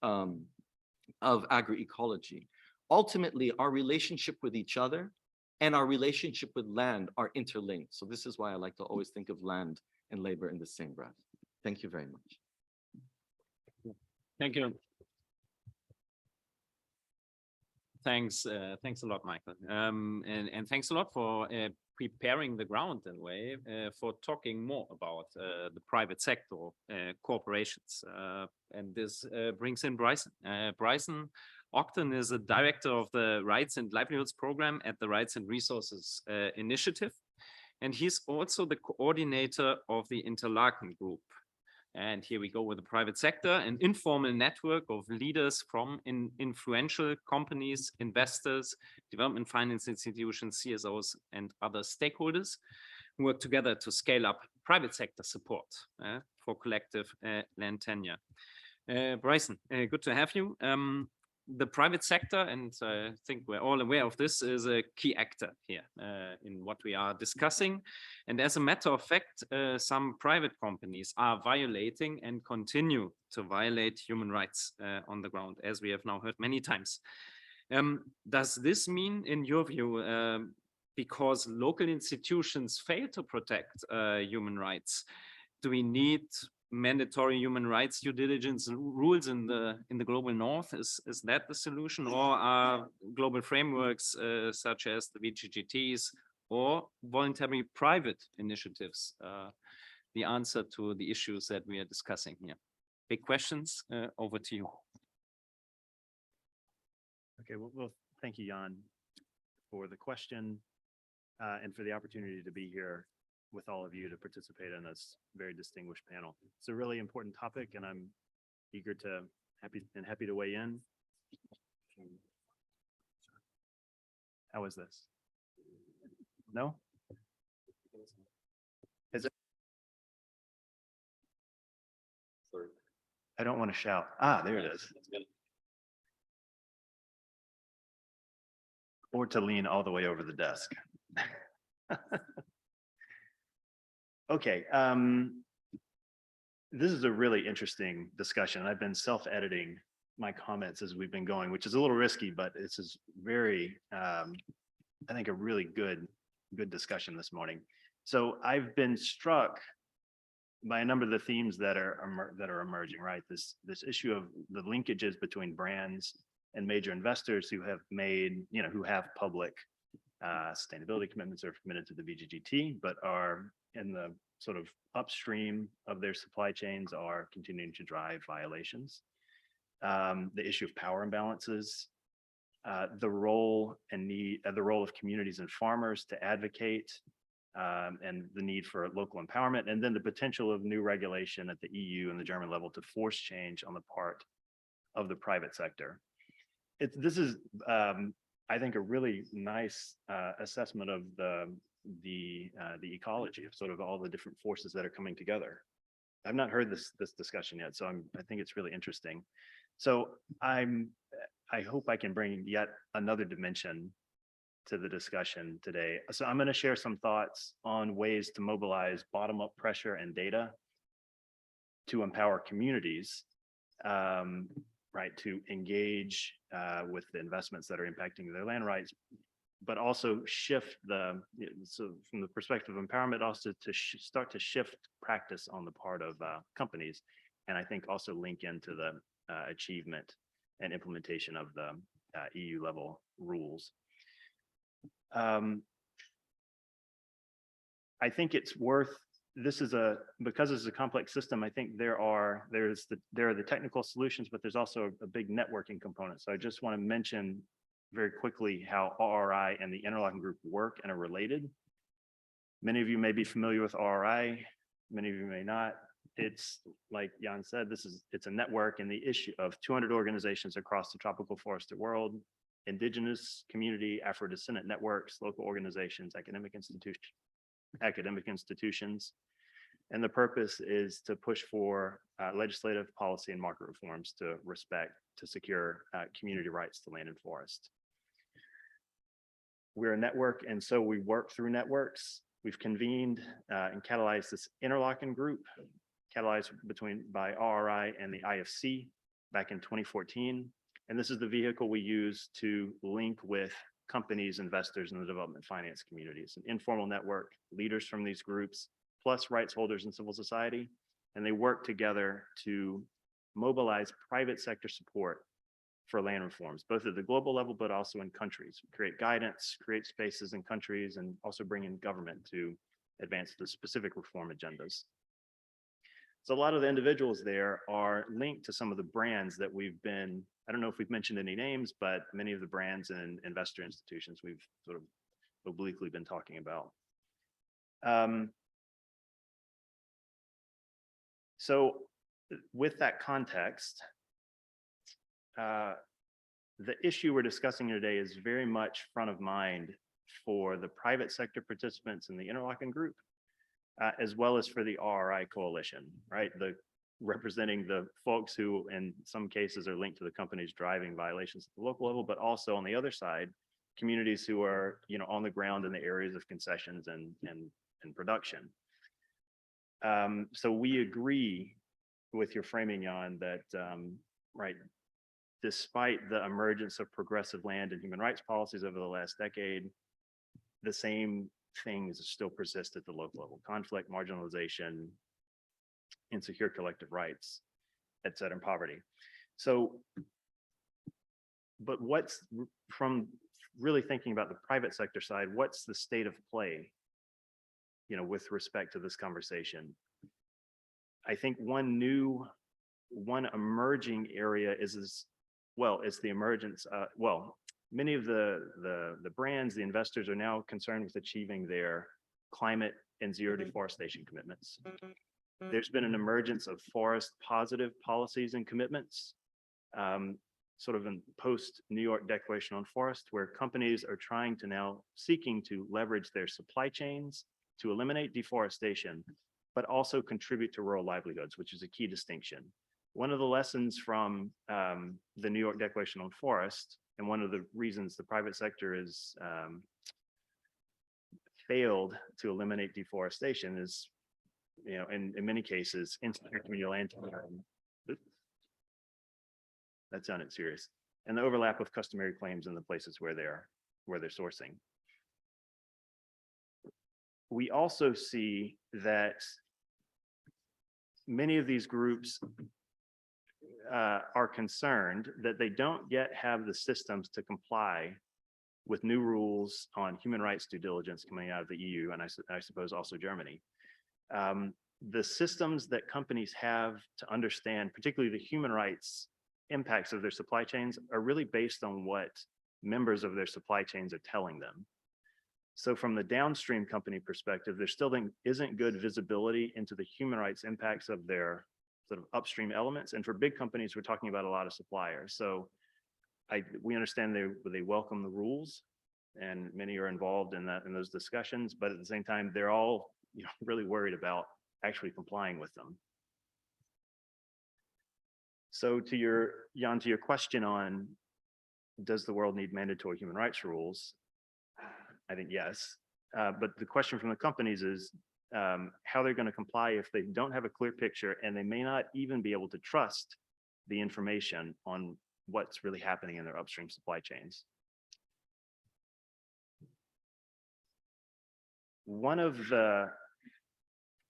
of agroecology. Ultimately, our relationship with each other and our relationship with land are interlinked. So this is why I like to always think of land and labor in the same breath. Thank you very much. Thank you. Thanks a lot, Michael. And thanks a lot for preparing the ground in a way for talking more about the private sector, corporations. And this brings in Bryson. Bryson Ogden is a director of the Rights and Livelihoods Program at the Rights and Resources Initiative. And he's also the coordinator of the Interlaken Group. And here we go with the private sector, an informal network of leaders from influential companies, investors, development finance institutions, CSOs, and other stakeholders who work together to scale up private sector support for collective land tenure. Bryson, good to have you. The private sector, and I think we're all aware of this, is a key actor here in what we are discussing. And as a matter of fact, some private companies are violating and continue to violate human rights on the ground, as we have now heard many times. Does this mean, in your view, because local institutions fail to protect human rights, do we need mandatory human rights due diligence rules in the global north? Is that the solution, or are global frameworks such as the VGGTs or voluntary private initiatives the answer to the issues that we are discussing here? Big questions. Over to you. Okay, well, thank you, Jan, for the question and for the opportunity to be here with all of you to participate in this very distinguished panel. It's a really important topic, and I'm eager to happy to weigh in. How is this? No? Is it? I don't want to shout. Ah, there it is. Or to lean all the way over the desk. Okay, this is a really interesting discussion. I've been self-editing my comments as we've been going, which is a little risky, but this is very, I think, a really good discussion this morning. So I've been struck by a number of the themes that are emerging, right? This issue of the linkages between brands and major investors who have made, who have public sustainability commitments or committed to the VGGT, but are in the sort of upstream of their supply chains are continuing to drive violations. The issue of power imbalances, the role of communities and farmers to advocate, and the need for local empowerment, and then the potential of new regulation at the EU and the German level to force change on the part of the private sector. This is, I think, a really nice assessment of the ecology of sort of all the different forces that are coming together. I've not heard this discussion yet, so I think it's really interesting. So I hope I can bring yet another dimension to the discussion today. So I'm going to share some thoughts on ways to mobilize bottom-up pressure and data to empower communities, right, to engage with the investments that are impacting their land rights, but also shift so from the perspective of empowerment, also to start to shift practice on the part of companies, and I think also link into the achievement and implementation of the EU level rules. I think it's worth, because it's a complex system, I think there are the technical solutions, but there's also a big networking component. So I just want to mention very quickly how RRI and the interlocking group work and are related. Many of you may be familiar with RRI, many of you may not. It's like Jan said, it's a network and the issue of 200 organizations across the tropical forested world, indigenous community, Afro-descendant networks, local organizations, academic institutions. And the purpose is to push for legislative policy and market reforms to secure community rights to land and forest. We're a network, and so we work through networks. We've convened and catalyzed this interlocking group, catalyzed by RRI and the IFC back in 2014. And this is the vehicle we use to link with companies, investors, and the development finance community. It's an informal network, leaders from these groups, plus rights holders and civil society, and they work together to mobilize private sector support for land reforms, both at the global level, but also in countries. We create guidance, create spaces in countries, and also bring in government to advance the specific reform agendas. So a lot of the individuals there are linked to some of the brands that we've been, I don't know if we've mentioned any names, but many of the brands and investor institutions we've sort of obliquely been talking about. So with that context, the issue we're discussing today is very much front of mind for the private sector participants in the interlocking group, as well as for the RRI coalition, right? Representing the folks who in some cases are linked to the companies driving violations at the local level, but also on the other side, communities who are, on the ground in the areas of concessions and production. So we agree with your framing, Jan, that, right, despite the emergence of progressive land and human rights policies over the last decade, the same things still persist at the local level: conflict, marginalization, insecure collective rights, et cetera, and poverty. So, but from really thinking about the private sector side, what's the state of play, with respect to this conversation? I think one emerging area is the emergence, many of the brands, the investors are now concerned with achieving their climate and zero deforestation commitments. There's been an emergence of forest positive policies and commitments, sort of in post New York Declaration on Forest, where companies are seeking to leverage their supply chains to eliminate deforestation, but also contribute to rural livelihoods, which is a key distinction. One of the lessons from the New York Declaration on Forest, and one of the reasons the private sector is failed to eliminate deforestation is, in many cases, insecure communal land. That sounded serious. And the overlap of customary claims in the places where they're sourcing. We also see that many of these groups are concerned that they don't yet have the systems to comply with new rules on human rights due diligence coming out of the EU, and I suppose also Germany. The systems that companies have to understand, particularly the human rights impacts of their supply chains, are really based on what members of their supply chains are telling them. So from the downstream company perspective, there still isn't good visibility into the human rights impacts of their sort of upstream elements. And for big companies, we're talking about a lot of suppliers. So we understand they welcome the rules, and many are involved in those discussions, but at the same time, they're all really worried about actually complying with them. So Jan, to your question on, does the world need mandatory human rights rules? I think yes, but the question from the companies is how they're going to comply if they don't have a clear picture, and they may not even be able to trust the information on what's really happening in their upstream supply chains.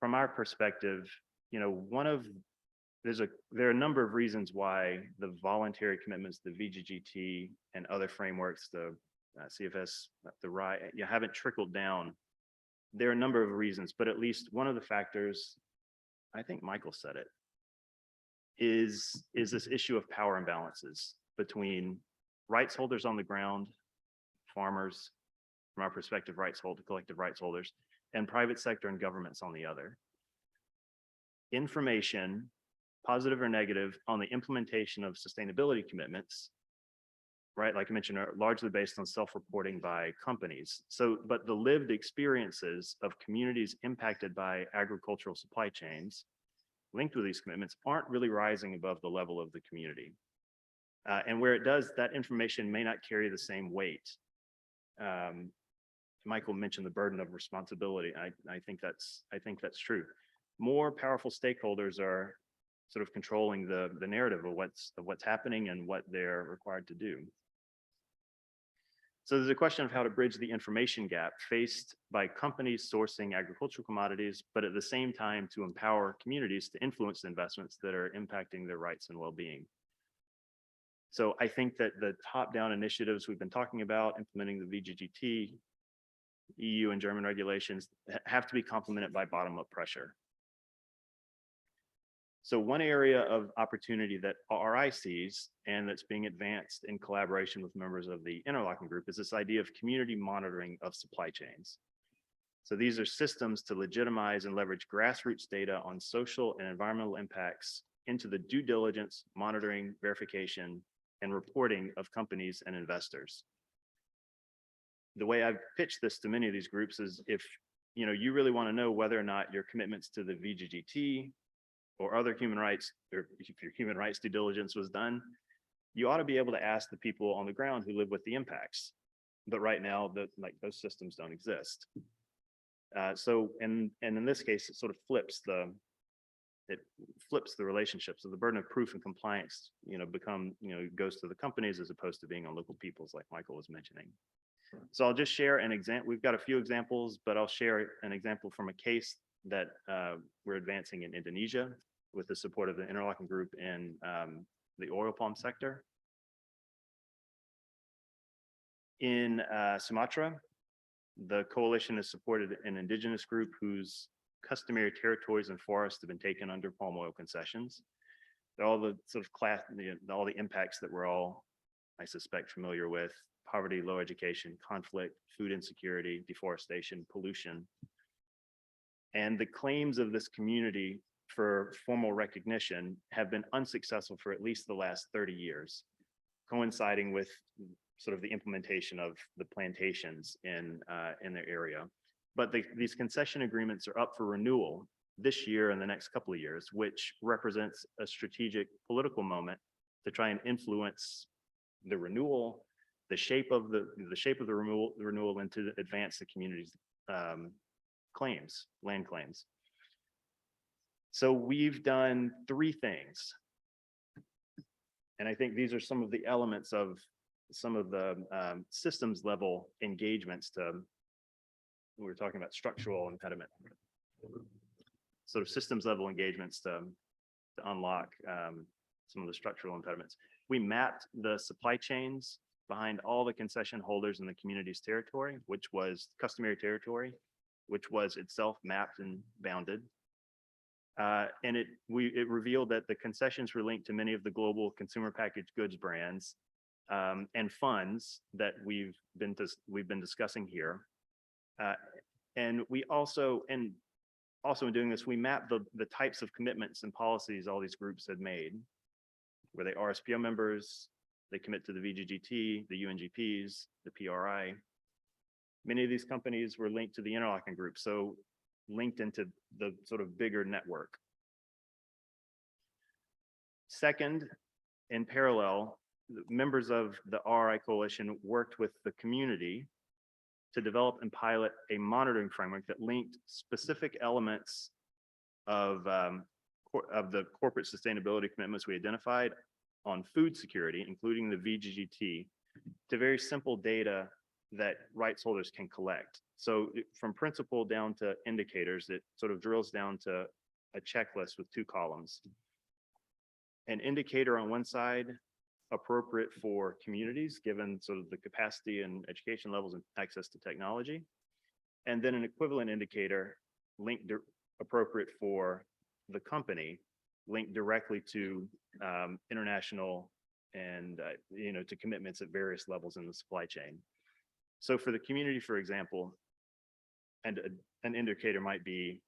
From our perspective, one of there are a number of reasons why the voluntary commitments, the VGGT and other frameworks, the CFS-RAI, you haven't trickled down. There are a number of reasons, but at least one of the factors, I think Michael said it, is this issue of power imbalances between rights holders on the ground, farmers, from our perspective, collective rights holders, and private sector and governments on the other. Information, positive or negative, on the implementation of sustainability commitments, right, like I mentioned, are largely based on self-reporting by companies. So, but the lived experiences of communities impacted by agricultural supply chains linked with these commitments aren't really rising above the level of the community. And where it does, that information may not carry the same weight. Michael mentioned the burden of responsibility. I think that's true. More powerful stakeholders are sort of controlling the narrative of what's happening and what they're required to do. So there's a question of how to bridge the information gap faced by companies sourcing agricultural commodities, but at the same time to empower communities to influence investments that are impacting their rights and well-being. So I think that the top-down initiatives we've been talking about, implementing the VGGT, EU and German regulations, have to be complemented by bottom-up pressure. So one area of opportunity that RI sees and that's being advanced in collaboration with members of the interlocking group is this idea of community monitoring of supply chains. So these are systems to legitimize and leverage grassroots data on social and environmental impacts into the due diligence, monitoring, verification, and reporting of companies and investors. The way I've pitched this to many of these groups is if you really want to know whether or not your commitments to the VGGT or other human rights, or if your human rights due diligence was done, you ought to be able to ask the people on the ground who live with the impacts. But right now, those systems don't exist. So, and in this case, it sort of flips the relationship. So the burden of proof and compliance, goes to the companies as opposed to being on local peoples, like Michael was mentioning. So I'll just share an example. We've got a few examples, but I'll share an example from a case that we're advancing in Indonesia with the support of the interlocking group in the oil palm sector. In Sumatra, the coalition has supported an indigenous group whose customary territories and forests have been taken under palm oil concessions. They're all the sort of all the impacts that we're all, I suspect, familiar with: poverty, low education, conflict, food insecurity, deforestation, pollution. And the claims of this community for formal recognition have been unsuccessful for at least the last 30 years, coinciding with sort of the implementation of the plantations in their area. But these concession agreements are up for renewal this year and the next couple of years, which represents a strategic political moment to try and influence the renewal, the shape of the renewal, and to advance the community's land claims. So we've done three things. And I think these are some of the elements of some of the systems level engagements we were talking about structural impediment, sort of systems level engagements to unlock some of the structural impediments. We mapped the supply chains behind all the concession holders in the community's territory, which was customary territory, which was itself mapped and bounded. And it revealed that the concessions were linked to many of the global consumer packaged goods brands and funds that we've been discussing here. And we also, in doing this, we mapped the types of commitments and policies all these groups had made. Were they RSPO members? They commit to the VGGT, the UNGPs, the PRI. Many of these companies were linked to the interlocking group, so linked into the sort of bigger network. Second, in parallel, members of the RI coalition worked with the community to develop and pilot a monitoring framework that linked specific elements of the corporate sustainability commitments we identified on food security, including the VGGT, to very simple data that rights holders can collect. So from principle down to indicators, it sort of drills down to a checklist with 2 columns. an indicator on one side appropriate for communities, given sort of the capacity and education levels and access to technology, and then an equivalent indicator linked appropriate for the company, linked directly to international and to commitments at various levels in the supply chain. So for the community, for example, and an indicator might be,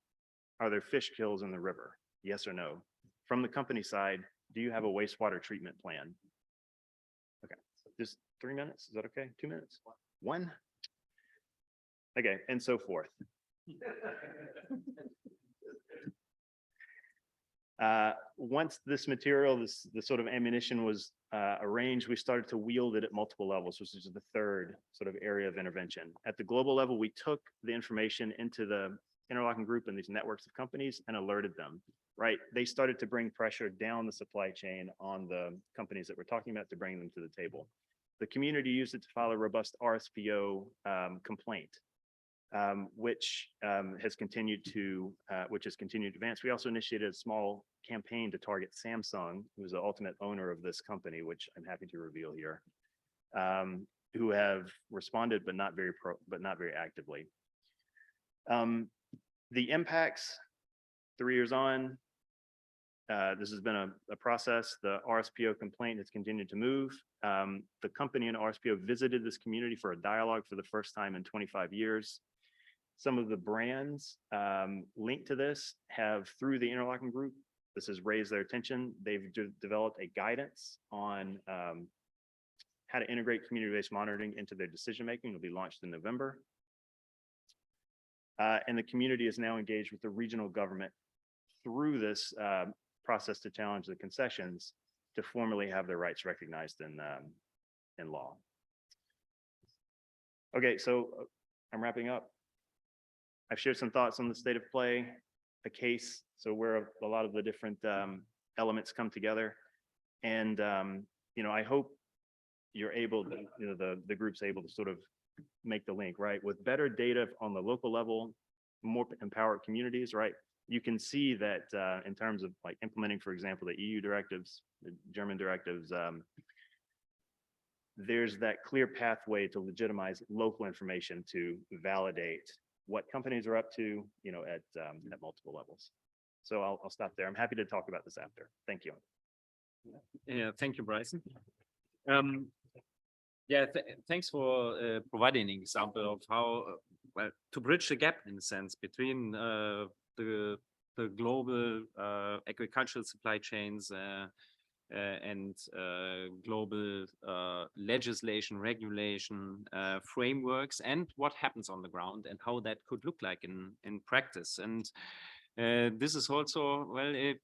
are there fish kills in the river? Yes or no? From the company side, do you have a wastewater treatment plan? Okay, just 3 minutes, is that okay? 2 minutes? 1? Okay, and so forth. Once this material, this sort of ammunition was arranged, we started to wield it at multiple levels, which is the third sort of area of intervention. At the global level, we took the information into the interlocking group and these networks of companies and alerted them, right? They started to bring pressure down the supply chain on the companies that we're talking about to bring them to the table. The community used it to file a robust RSPO complaint, which has continued to advance. We also initiated a small campaign to target Samsung, who is the ultimate owner of this company, which I'm happy to reveal here, who have responded, but not very actively. The impacts 3 years on, this has been a process. The RSPO complaint has continued to move. The company and RSPO visited this community for a dialogue for the first time in 25 years. Some of the brands linked to this have, through the interlocking group, this has raised their attention. They've developed a guidance on how to integrate community-based monitoring into their decision-making. It'll be launched in November. And the community is now engaged with the regional government through this process to challenge the concessions to formally have their rights recognized in law. Okay, so I'm wrapping up. I've shared some thoughts on the state of play, a case, so where a lot of the different elements come together. And, I hope you're able to, the group's able to sort of make the link, right? With better data on the local level, more empowered communities, right? You can see that in terms of like implementing, for example, the EU directives, the German directives, there's that clear pathway to legitimize local information to validate what companies are up to, at multiple levels. So I'll stop there. I'm happy to talk about this after. Thank you. Yeah, thank you, Bryson. Thanks for providing an example of how to bridge the gap, in a sense, between the global agricultural supply chains and global legislation, regulation, frameworks, and what happens on the ground and how that could look like in practice. And this is also, well, it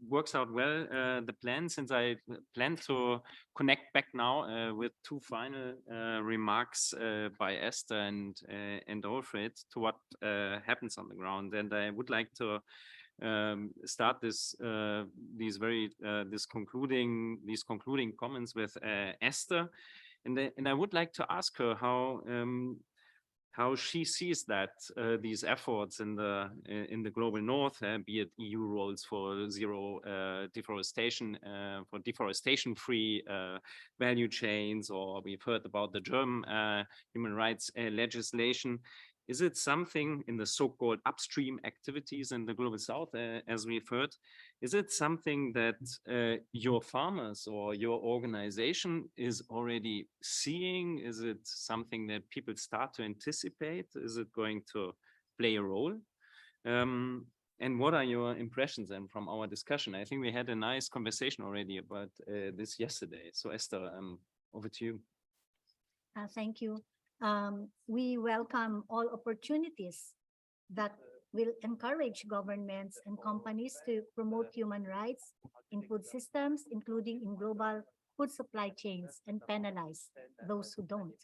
works out well, the plan, since I plan to connect back now with two final remarks by Esther and Alfred to what happens on the ground. And I would like to start these concluding comments with Esther, and I would like to ask her how she sees that these efforts in the global north, be it EU rules for zero deforestation, for deforestation-free value chains, or we've heard about the German human rights legislation. Is it something in the so-called upstream activities in the global south, as we've heard? Is it something that your farmers or your organization is already seeing? Is it something that people start to anticipate? Is it going to play a role? And what are your impressions then from our discussion? I think we had a nice conversation already about this yesterday. So Esther, over to you. Thank you. We welcome all opportunities that will encourage governments and companies to promote human rights in food systems, including in global food supply chains, and penalize those who don't.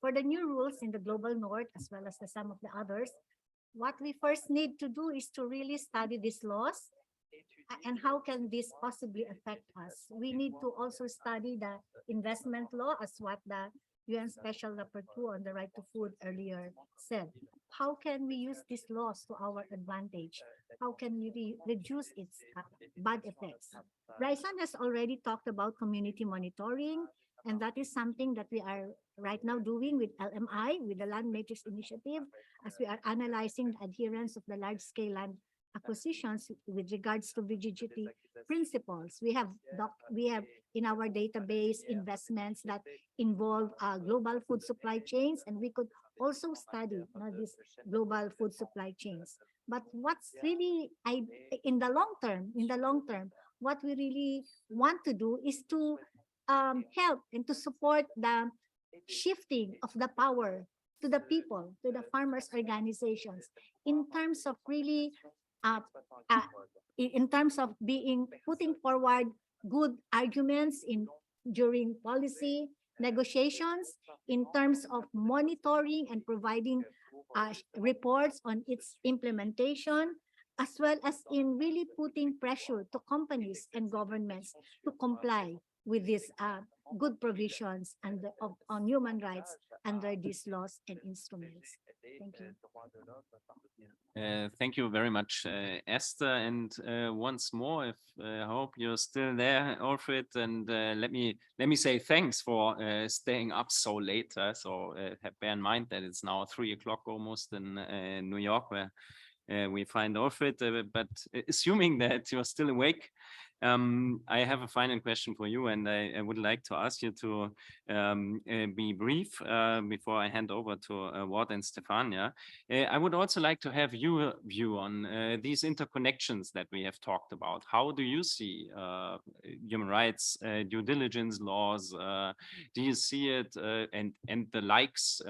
For the new rules in the global north, as well as some of the others, what we first need to do is to really study these laws and how can this possibly affect us. We need to also study the investment law, as what the UN Special Rapporteur on the right to food earlier said. how can we use this loss to our advantage? How can we reduce its bad effects? Bryson has already talked about community monitoring, and that is something that we are right now doing with LMI, with the Land Matrix Initiative, as we are analyzing the adherence of the large-scale land acquisitions with regards to VGGT principles. We have in our database investments that involve global food supply chains, and we could also study these global food supply chains. But what's really in the long term, what we really want to do is to help and to support the shifting of the power to the people, to the farmers' organizations, in terms of really, in terms of putting forward good arguments during policy negotiations, in terms of monitoring and providing reports on its implementation, as well as in really putting pressure to companies and governments to comply with these good provisions on human rights under these laws and instruments. Thank you. Thank you very much, Esther. And once more, if I hope you're still there, Alfred, and let me say thanks for staying up so late. So bear in mind that it's now 3 o'clock almost in New York, where we find Alfred. But assuming that you're still awake, I have a final question for you, and I would like to ask you to be brief before I hand over to Ward and Stefania. I would also like to have your view on these interconnections that we have talked about. How do you see human rights, due diligence laws? Do you see it and the likes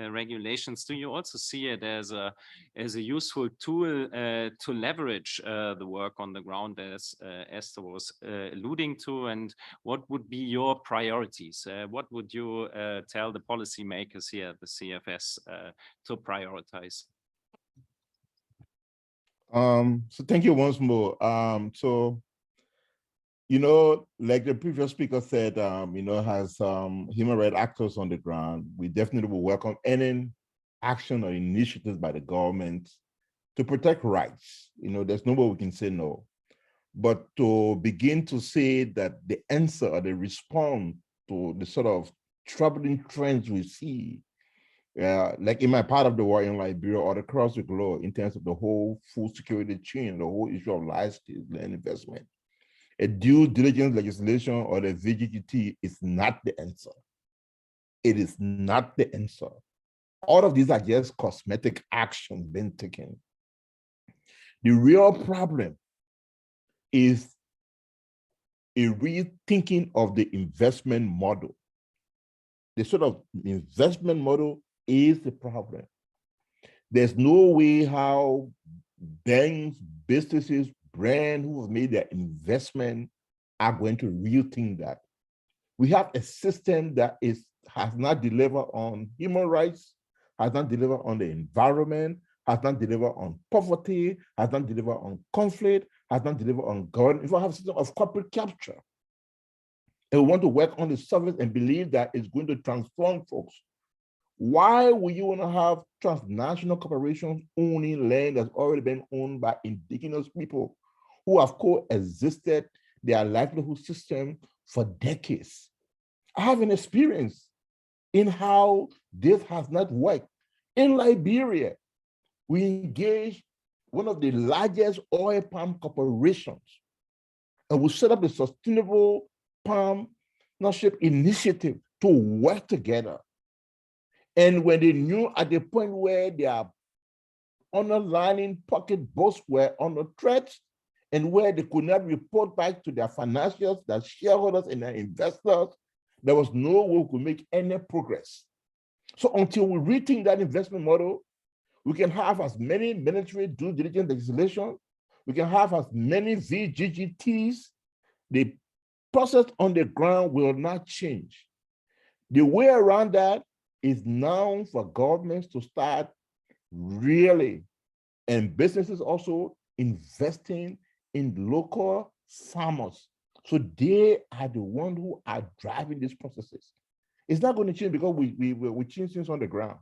regulations? Do you also see it as a useful tool to leverage the work on the ground, as Esther was alluding to? And what would be your priorities? What would you tell the policymakers here at the CFS to prioritize? So thank you once more. So, you know, like the previous speaker said, you know, has human rights actors on the ground, we definitely will welcome any action or initiatives by the government to protect rights. You know, there's no way we can say no. But to begin to say that the answer or the response to the sort of troubling trends we see, like in my part of the world in Liberia or across the globe, in terms of the whole food security chain, the whole issue of livestock land investment, a due diligence legislation or the VGGT is not the answer. It is not the answer. All of these are just cosmetic actions being taken. The real problem is a rethinking of the investment model. The sort of investment model is the problem. There's no way how banks, businesses, brands who have made their investment are going to rethink that. We have a system that has not delivered on human rights, has not delivered on the environment, has not delivered on poverty, has not delivered on conflict, has not delivered on government. If we have a system of corporate capture, and we want to work on the surface and believe that it's going to transform folks, why would you want to have transnational corporations owning land that's already been owned by indigenous people who have coexisted their livelihood system for decades? I have an experience in how this has not worked. In Liberia, we engaged one of the largest oil palm corporations, and we set up a sustainable palm ownership initiative to work together. And when they knew at the point where their underlying pocketbooks were under threat and where they could not report back to their financials, their shareholders and their investors, there was no way we could make any progress. So until we rethink that investment model, we can have as many military due diligence legislation, we can have as many VGGTs, the process on the ground will not change. The way around that is now for governments to start really, and businesses also, investing in local farmers. So they are the ones who are driving these processes. It's not going to change because we change things on the ground.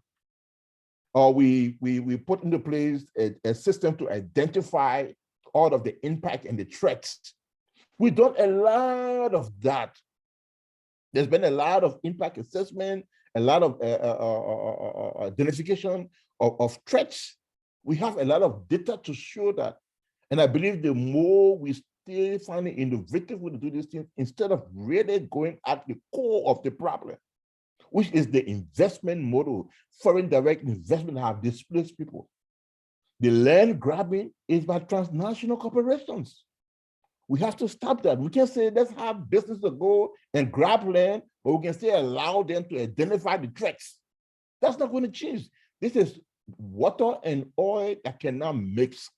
or we put into place a system to identify all of the impact and the threats. We've done a lot of that. There's been a lot of impact assessment, a lot of identification of threats. We have a lot of data to show that. And I believe the more we stay finding innovative way to do these things, instead of really going at the core of the problem, which is the investment model, foreign direct investment have displaced people. The land grabbing is by transnational corporations. We have to stop that. We can't say, let's have businesses go and grab land, but we can still allow them to identify the threats. That's not going to change. This is water and oil that cannot mix.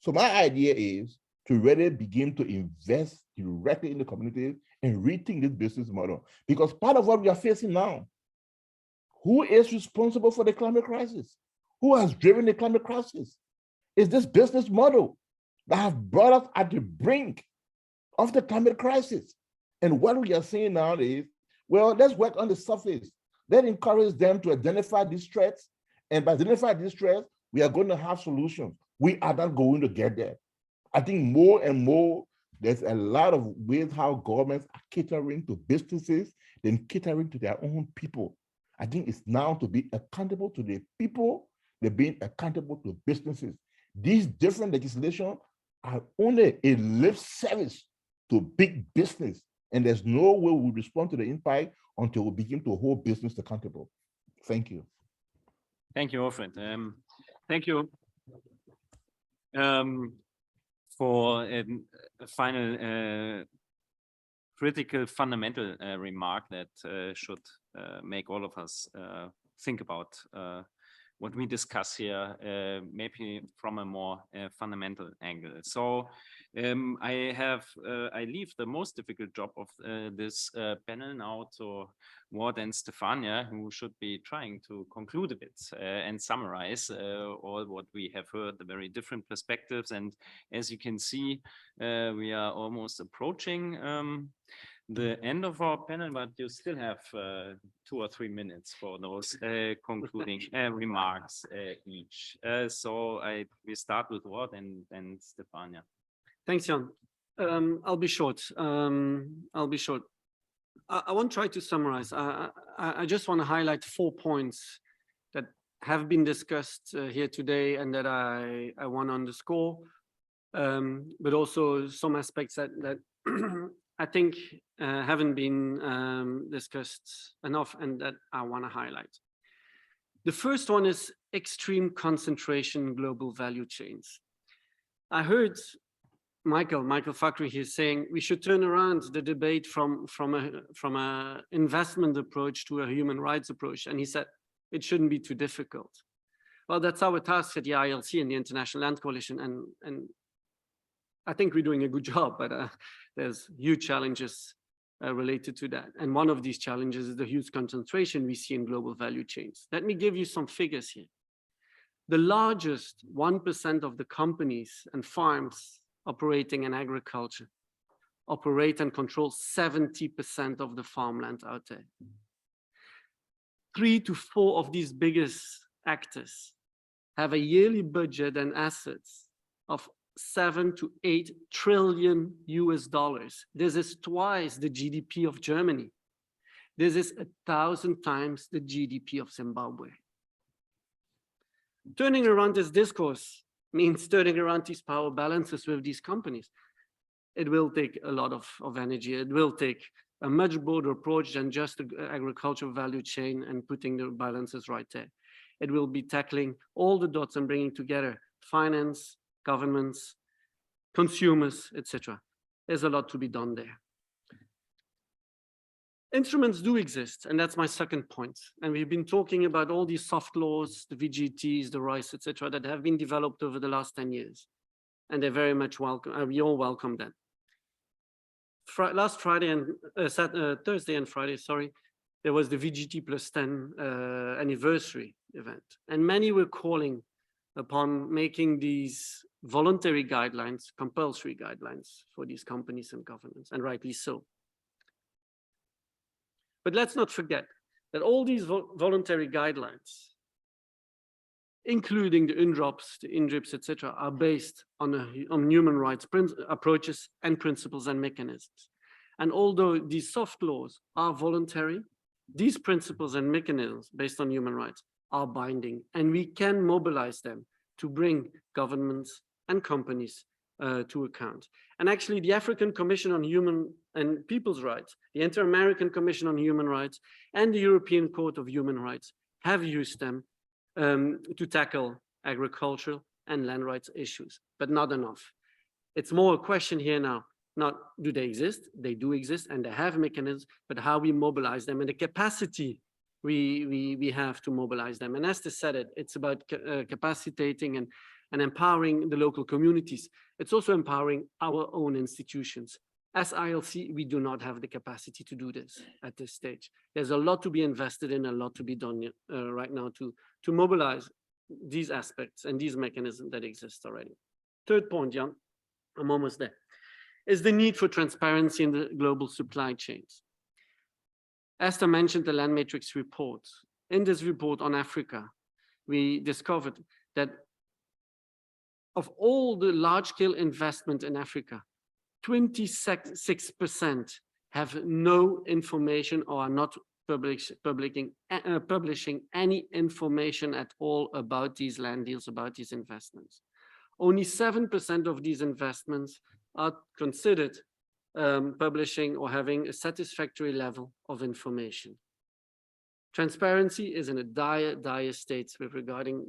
So my idea is to really begin to invest directly in the community and rethink this business model. Because part of what we are facing now, who is responsible for the climate crisis? Who has driven the climate crisis? It's this business model that have brought us at the brink of the climate crisis. And what we are saying now is, well, let's work on the surface. Let's encourage them to identify these threats. And by identifying these threats, we are going to have solutions. We are not going to get there. I think more and more, there's a lot of ways how governments are catering to businesses than catering to their own people. I think it's now to be accountable to the people, they're being accountable to businesses. These different legislation are only a lip service to big business. And there's no way we respond to the impact until we begin to hold business accountable. Thank you. Thank you, Alfred. Thank you for a final critical, fundamental remark that should make all of us think about what we discuss here, maybe from a more fundamental angle. So I leave the most difficult job of this panel now to Ward and Stefania, who should be trying to conclude a bit and summarize all what we have heard, the very different perspectives. And as you can see, we are almost approaching the end of our panel, but you still have 2 or 3 minutes for those concluding remarks each. So we start with Ward and then Stefania. Thanks, Jan. I'll be short. I won't try to summarize. I just want to highlight 4 points that have been discussed here today and that I want to underscore, but also some aspects that I think haven't been discussed enough and that I want to highlight. The first one is extreme concentration in global value chains. I heard Michael Fakhri here saying we should turn around the debate from a investment approach to a human rights approach. And he said it shouldn't be too difficult. Well, that's our task at the ILC and the International Land Coalition. And I think we're doing a good job, but there's huge challenges related to that. And one of these challenges is the huge concentration we see in global value chains. Let me give you some figures here. The largest 1% of the companies and farms operating in agriculture operate and control 70% of the farmland out there. 3 to 4 of these biggest actors have a yearly budget and assets of 7 to 8 trillion US dollars. This is twice the GDP of Germany. This is 1,000 times the GDP of Zimbabwe. Turning around this discourse means turning around these power balances with these companies. It will take a lot of energy. It will take a much broader approach than just the agricultural value chain and putting the balances right there. It will be tackling all the dots and bringing together finance, governments, consumers, etc. There's a lot to be done there. Instruments do exist, and that's my second point. And we've been talking about all these soft laws, the VGTs, the RAIs, etc., that have been developed over the last 10 years. And they're very much welcome. We all welcome them. Last Friday and Thursday and Friday, sorry, there was the VGT plus 10 anniversary event. And many were calling upon making these voluntary guidelines, compulsory guidelines for these companies and governments, and rightly so. But let's not forget that all these voluntary guidelines including the UNDROPs, the INDRIPs, etc., are based on human rights approaches and principles and mechanisms. And although these soft laws are voluntary, these principles and mechanisms based on human rights are binding, and we can mobilize them to bring governments and companies to account. And actually, the African Commission on Human and People's Rights, the Inter-American Commission on Human Rights, and the European Court of Human Rights have used them to tackle agricultural and land rights issues, but not enough. It's more a question here now, not do they exist? They do exist and they have mechanisms, but how we mobilize them and the capacity we have to mobilize them. And Esther said it, it's about capacitating and empowering the local communities. It's also empowering our own institutions. As ILC, we do not have the capacity to do this at this stage. There's a lot to be invested in, a lot to be done right now to mobilize these aspects and these mechanisms that exist already. Third point, Jan, I'm almost there, is the need for transparency in the global supply chains. Esther mentioned the Land Matrix report. In this report on Africa, we discovered that of all the large-scale investment in Africa, 26% have no information or are not publishing any information at all about these land deals, about these investments. Only 7% of these investments are considered publishing or having a satisfactory level of information. Transparency is in a dire state with regarding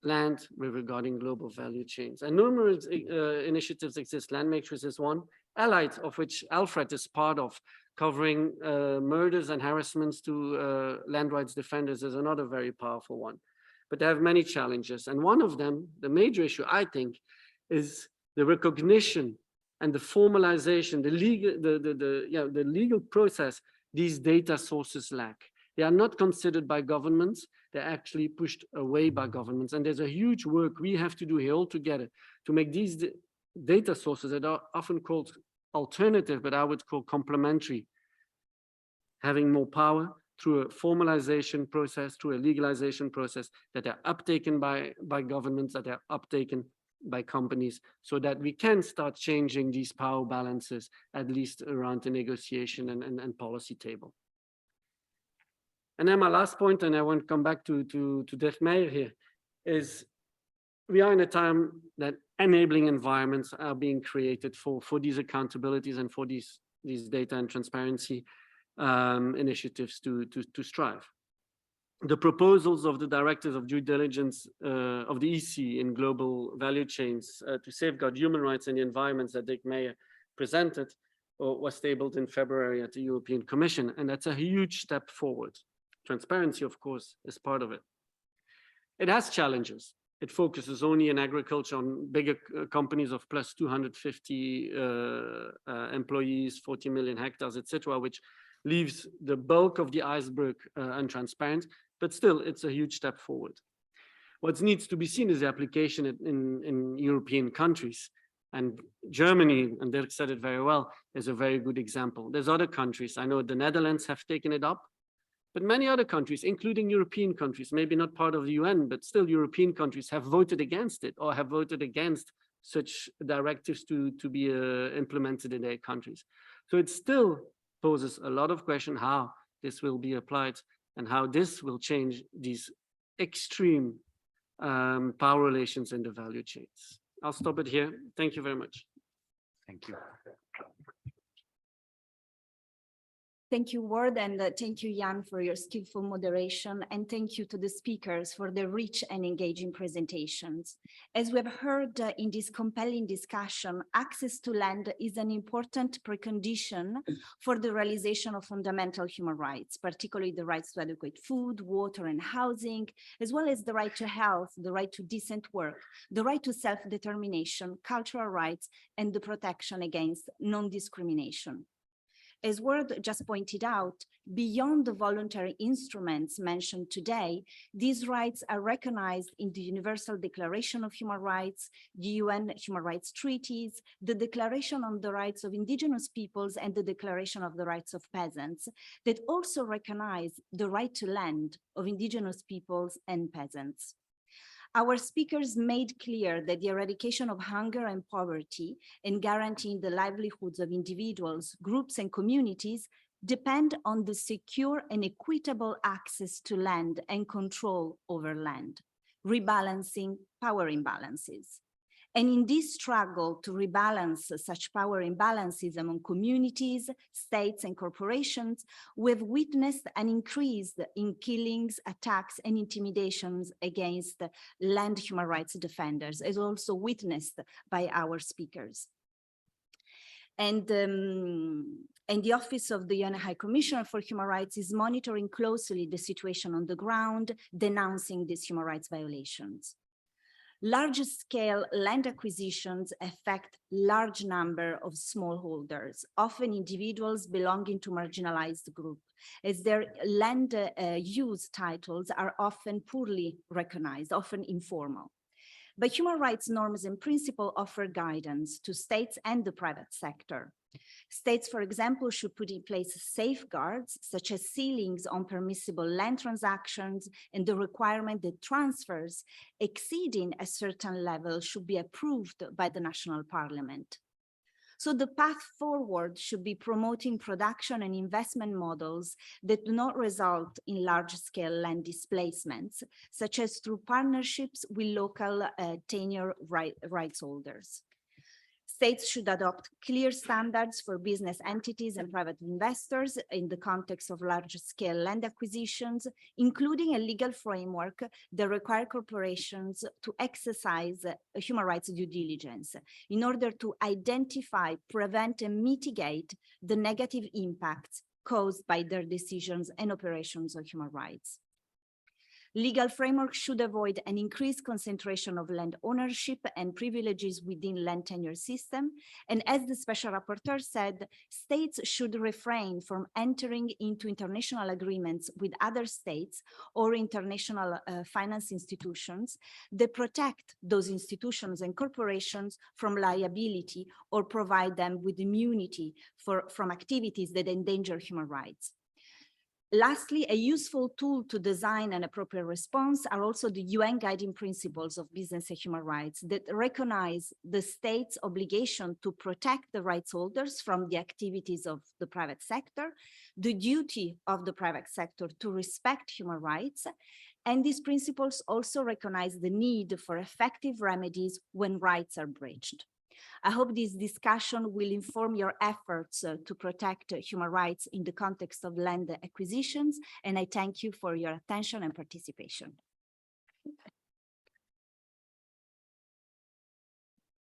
land, with regarding global value chains. And numerous initiatives exist. Land Matrix is one, allied of which Alfred is part of, covering murders and harassments to land rights defenders is another very powerful one. But they have many challenges. And one of them, the major issue, I think, is the recognition and the formalization, the legal process these data sources lack. They are not considered by governments. They're actually pushed away by governments. And there's a huge work we have to do here all together to make these data sources that are often called alternative, but I would call complementary, having more power through a formalization process, through a legalization process, that are uptaken by governments, that are uptaken by companies, so that we can start changing these power balances, at least around the negotiation and policy table. And then my last point, and I want to come back to Dirk Meijer here, is we are in a time that enabling environments are being created for these accountabilities and for these data and transparency initiatives to strive. The proposals of the directives of due diligence of the EC in global value chains to safeguard human rights and the environments that Dirk Meijer presented was tabled in February at the European Commission, and that's a huge step forward. Transparency, of course, is part of it. It has challenges. It focuses only in agriculture on bigger companies of plus 250 employees, 40 million hectares, etc., which leaves the bulk of the iceberg untransparent, but still it's a huge step forward. What needs to be seen is the application in European countries. And Germany, and Dirk said it very well, is a very good example. There's other countries. I know the Netherlands have taken it up, but many other countries, including European countries, maybe not part of the UN, but still European countries have voted against it or have voted against such directives to be implemented in their countries. So it still poses a lot of questions how this will be applied and how this will change these extreme power relations in the value chains. I'll stop it here. Thank you very much. Thank you. Thank you, Ward, and thank you, Jan, for your skillful moderation, and thank you to the speakers for their rich and engaging presentations. As we have heard in this compelling discussion, access to land is an important precondition for the realization of fundamental human rights, particularly the rights to adequate food, water, and housing, as well as the right to health, the right to decent work, the right to self-determination, cultural rights, and the protection against non-discrimination. As Ward just pointed out, beyond the voluntary instruments mentioned today, these rights are recognized in the Universal Declaration of Human Rights, the UN Human Rights Treaties, the Declaration on the Rights of Indigenous Peoples, and the Declaration of the Rights of Peasants, that also recognize the right to land of Indigenous peoples and peasants. Our speakers made clear that the eradication of hunger and poverty and guaranteeing the livelihoods of individuals, groups, and communities depend on the secure and equitable access to land and control over land, rebalancing power imbalances. And in this struggle to rebalance such power imbalances among communities, states, and corporations, we've witnessed an increase in killings, attacks, and intimidations against land human rights defenders, as also witnessed by our speakers. And the Office of the UN High Commissioner for Human Rights is monitoring closely the situation on the ground, denouncing these human rights violations. Large-scale land acquisitions affect large number of smallholders, often individuals belonging to marginalized groups, as their land use titles are often poorly recognized, often informal. But human rights norms and principles offer guidance to states and the private sector. States, for example, should put in place safeguards such as ceilings on permissible land transactions and the requirement that transfers exceeding a certain level should be approved by the national parliament. So the path forward should be promoting production and investment models that do not result in large-scale land displacements, such as through partnerships with local tenure rights holders. States should adopt clear standards for business entities and private investors in the context of large-scale land acquisitions, including a legal framework that requires corporations to exercise human rights due diligence in order to identify, prevent, and mitigate the negative impacts caused by their decisions and operations on human rights. Legal framework should avoid an increased concentration of land ownership and privileges within land tenure system. And as the Special Rapporteur said, states should refrain from entering into international agreements with other states or international finance institutions that protect those institutions and corporations from liability or provide them with immunity from activities that endanger human rights. Lastly, a useful tool to design an appropriate response are also the UN guiding principles of business and human rights that recognize the state's obligation to protect the rights holders from the activities of the private sector, the duty of the private sector to respect human rights, and these principles also recognize the need for effective remedies when rights are breached. I hope this discussion will inform your efforts to protect human rights in the context of land acquisitions, and I thank you for your attention and participation.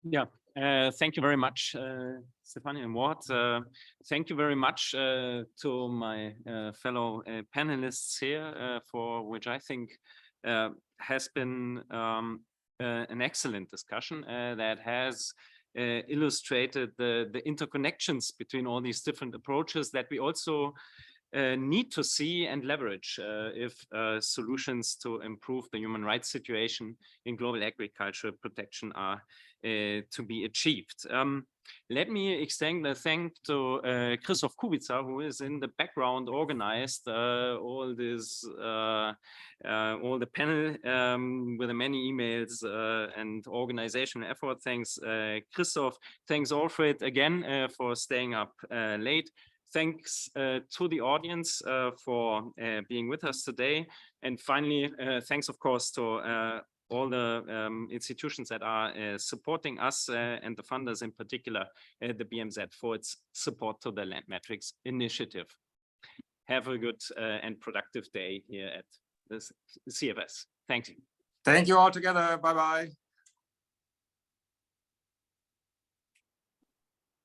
Yeah, thank you very much, Stefanie and Ward. Thank you very much to my fellow panelists here, for which I think has been an excellent discussion that has illustrated the interconnections between all these different approaches that we also need to see and leverage if solutions to improve the human rights situation in global agricultural protection are to be achieved. Let me extend a thank to Christoph Kubica, who is in the background organized all this, all the panel with the many emails and organizational effort. Thanks, Christoph. Thanks, Alfred, again for staying up late. Thanks to the audience for being with us today. And finally, thanks, of course, to all the institutions that are supporting us and the funders, in particular, the BMZ, for its support to the Land Metrics Initiative. Have a good and productive day here at the CFS. Thank you. Thank you all together. Bye-bye.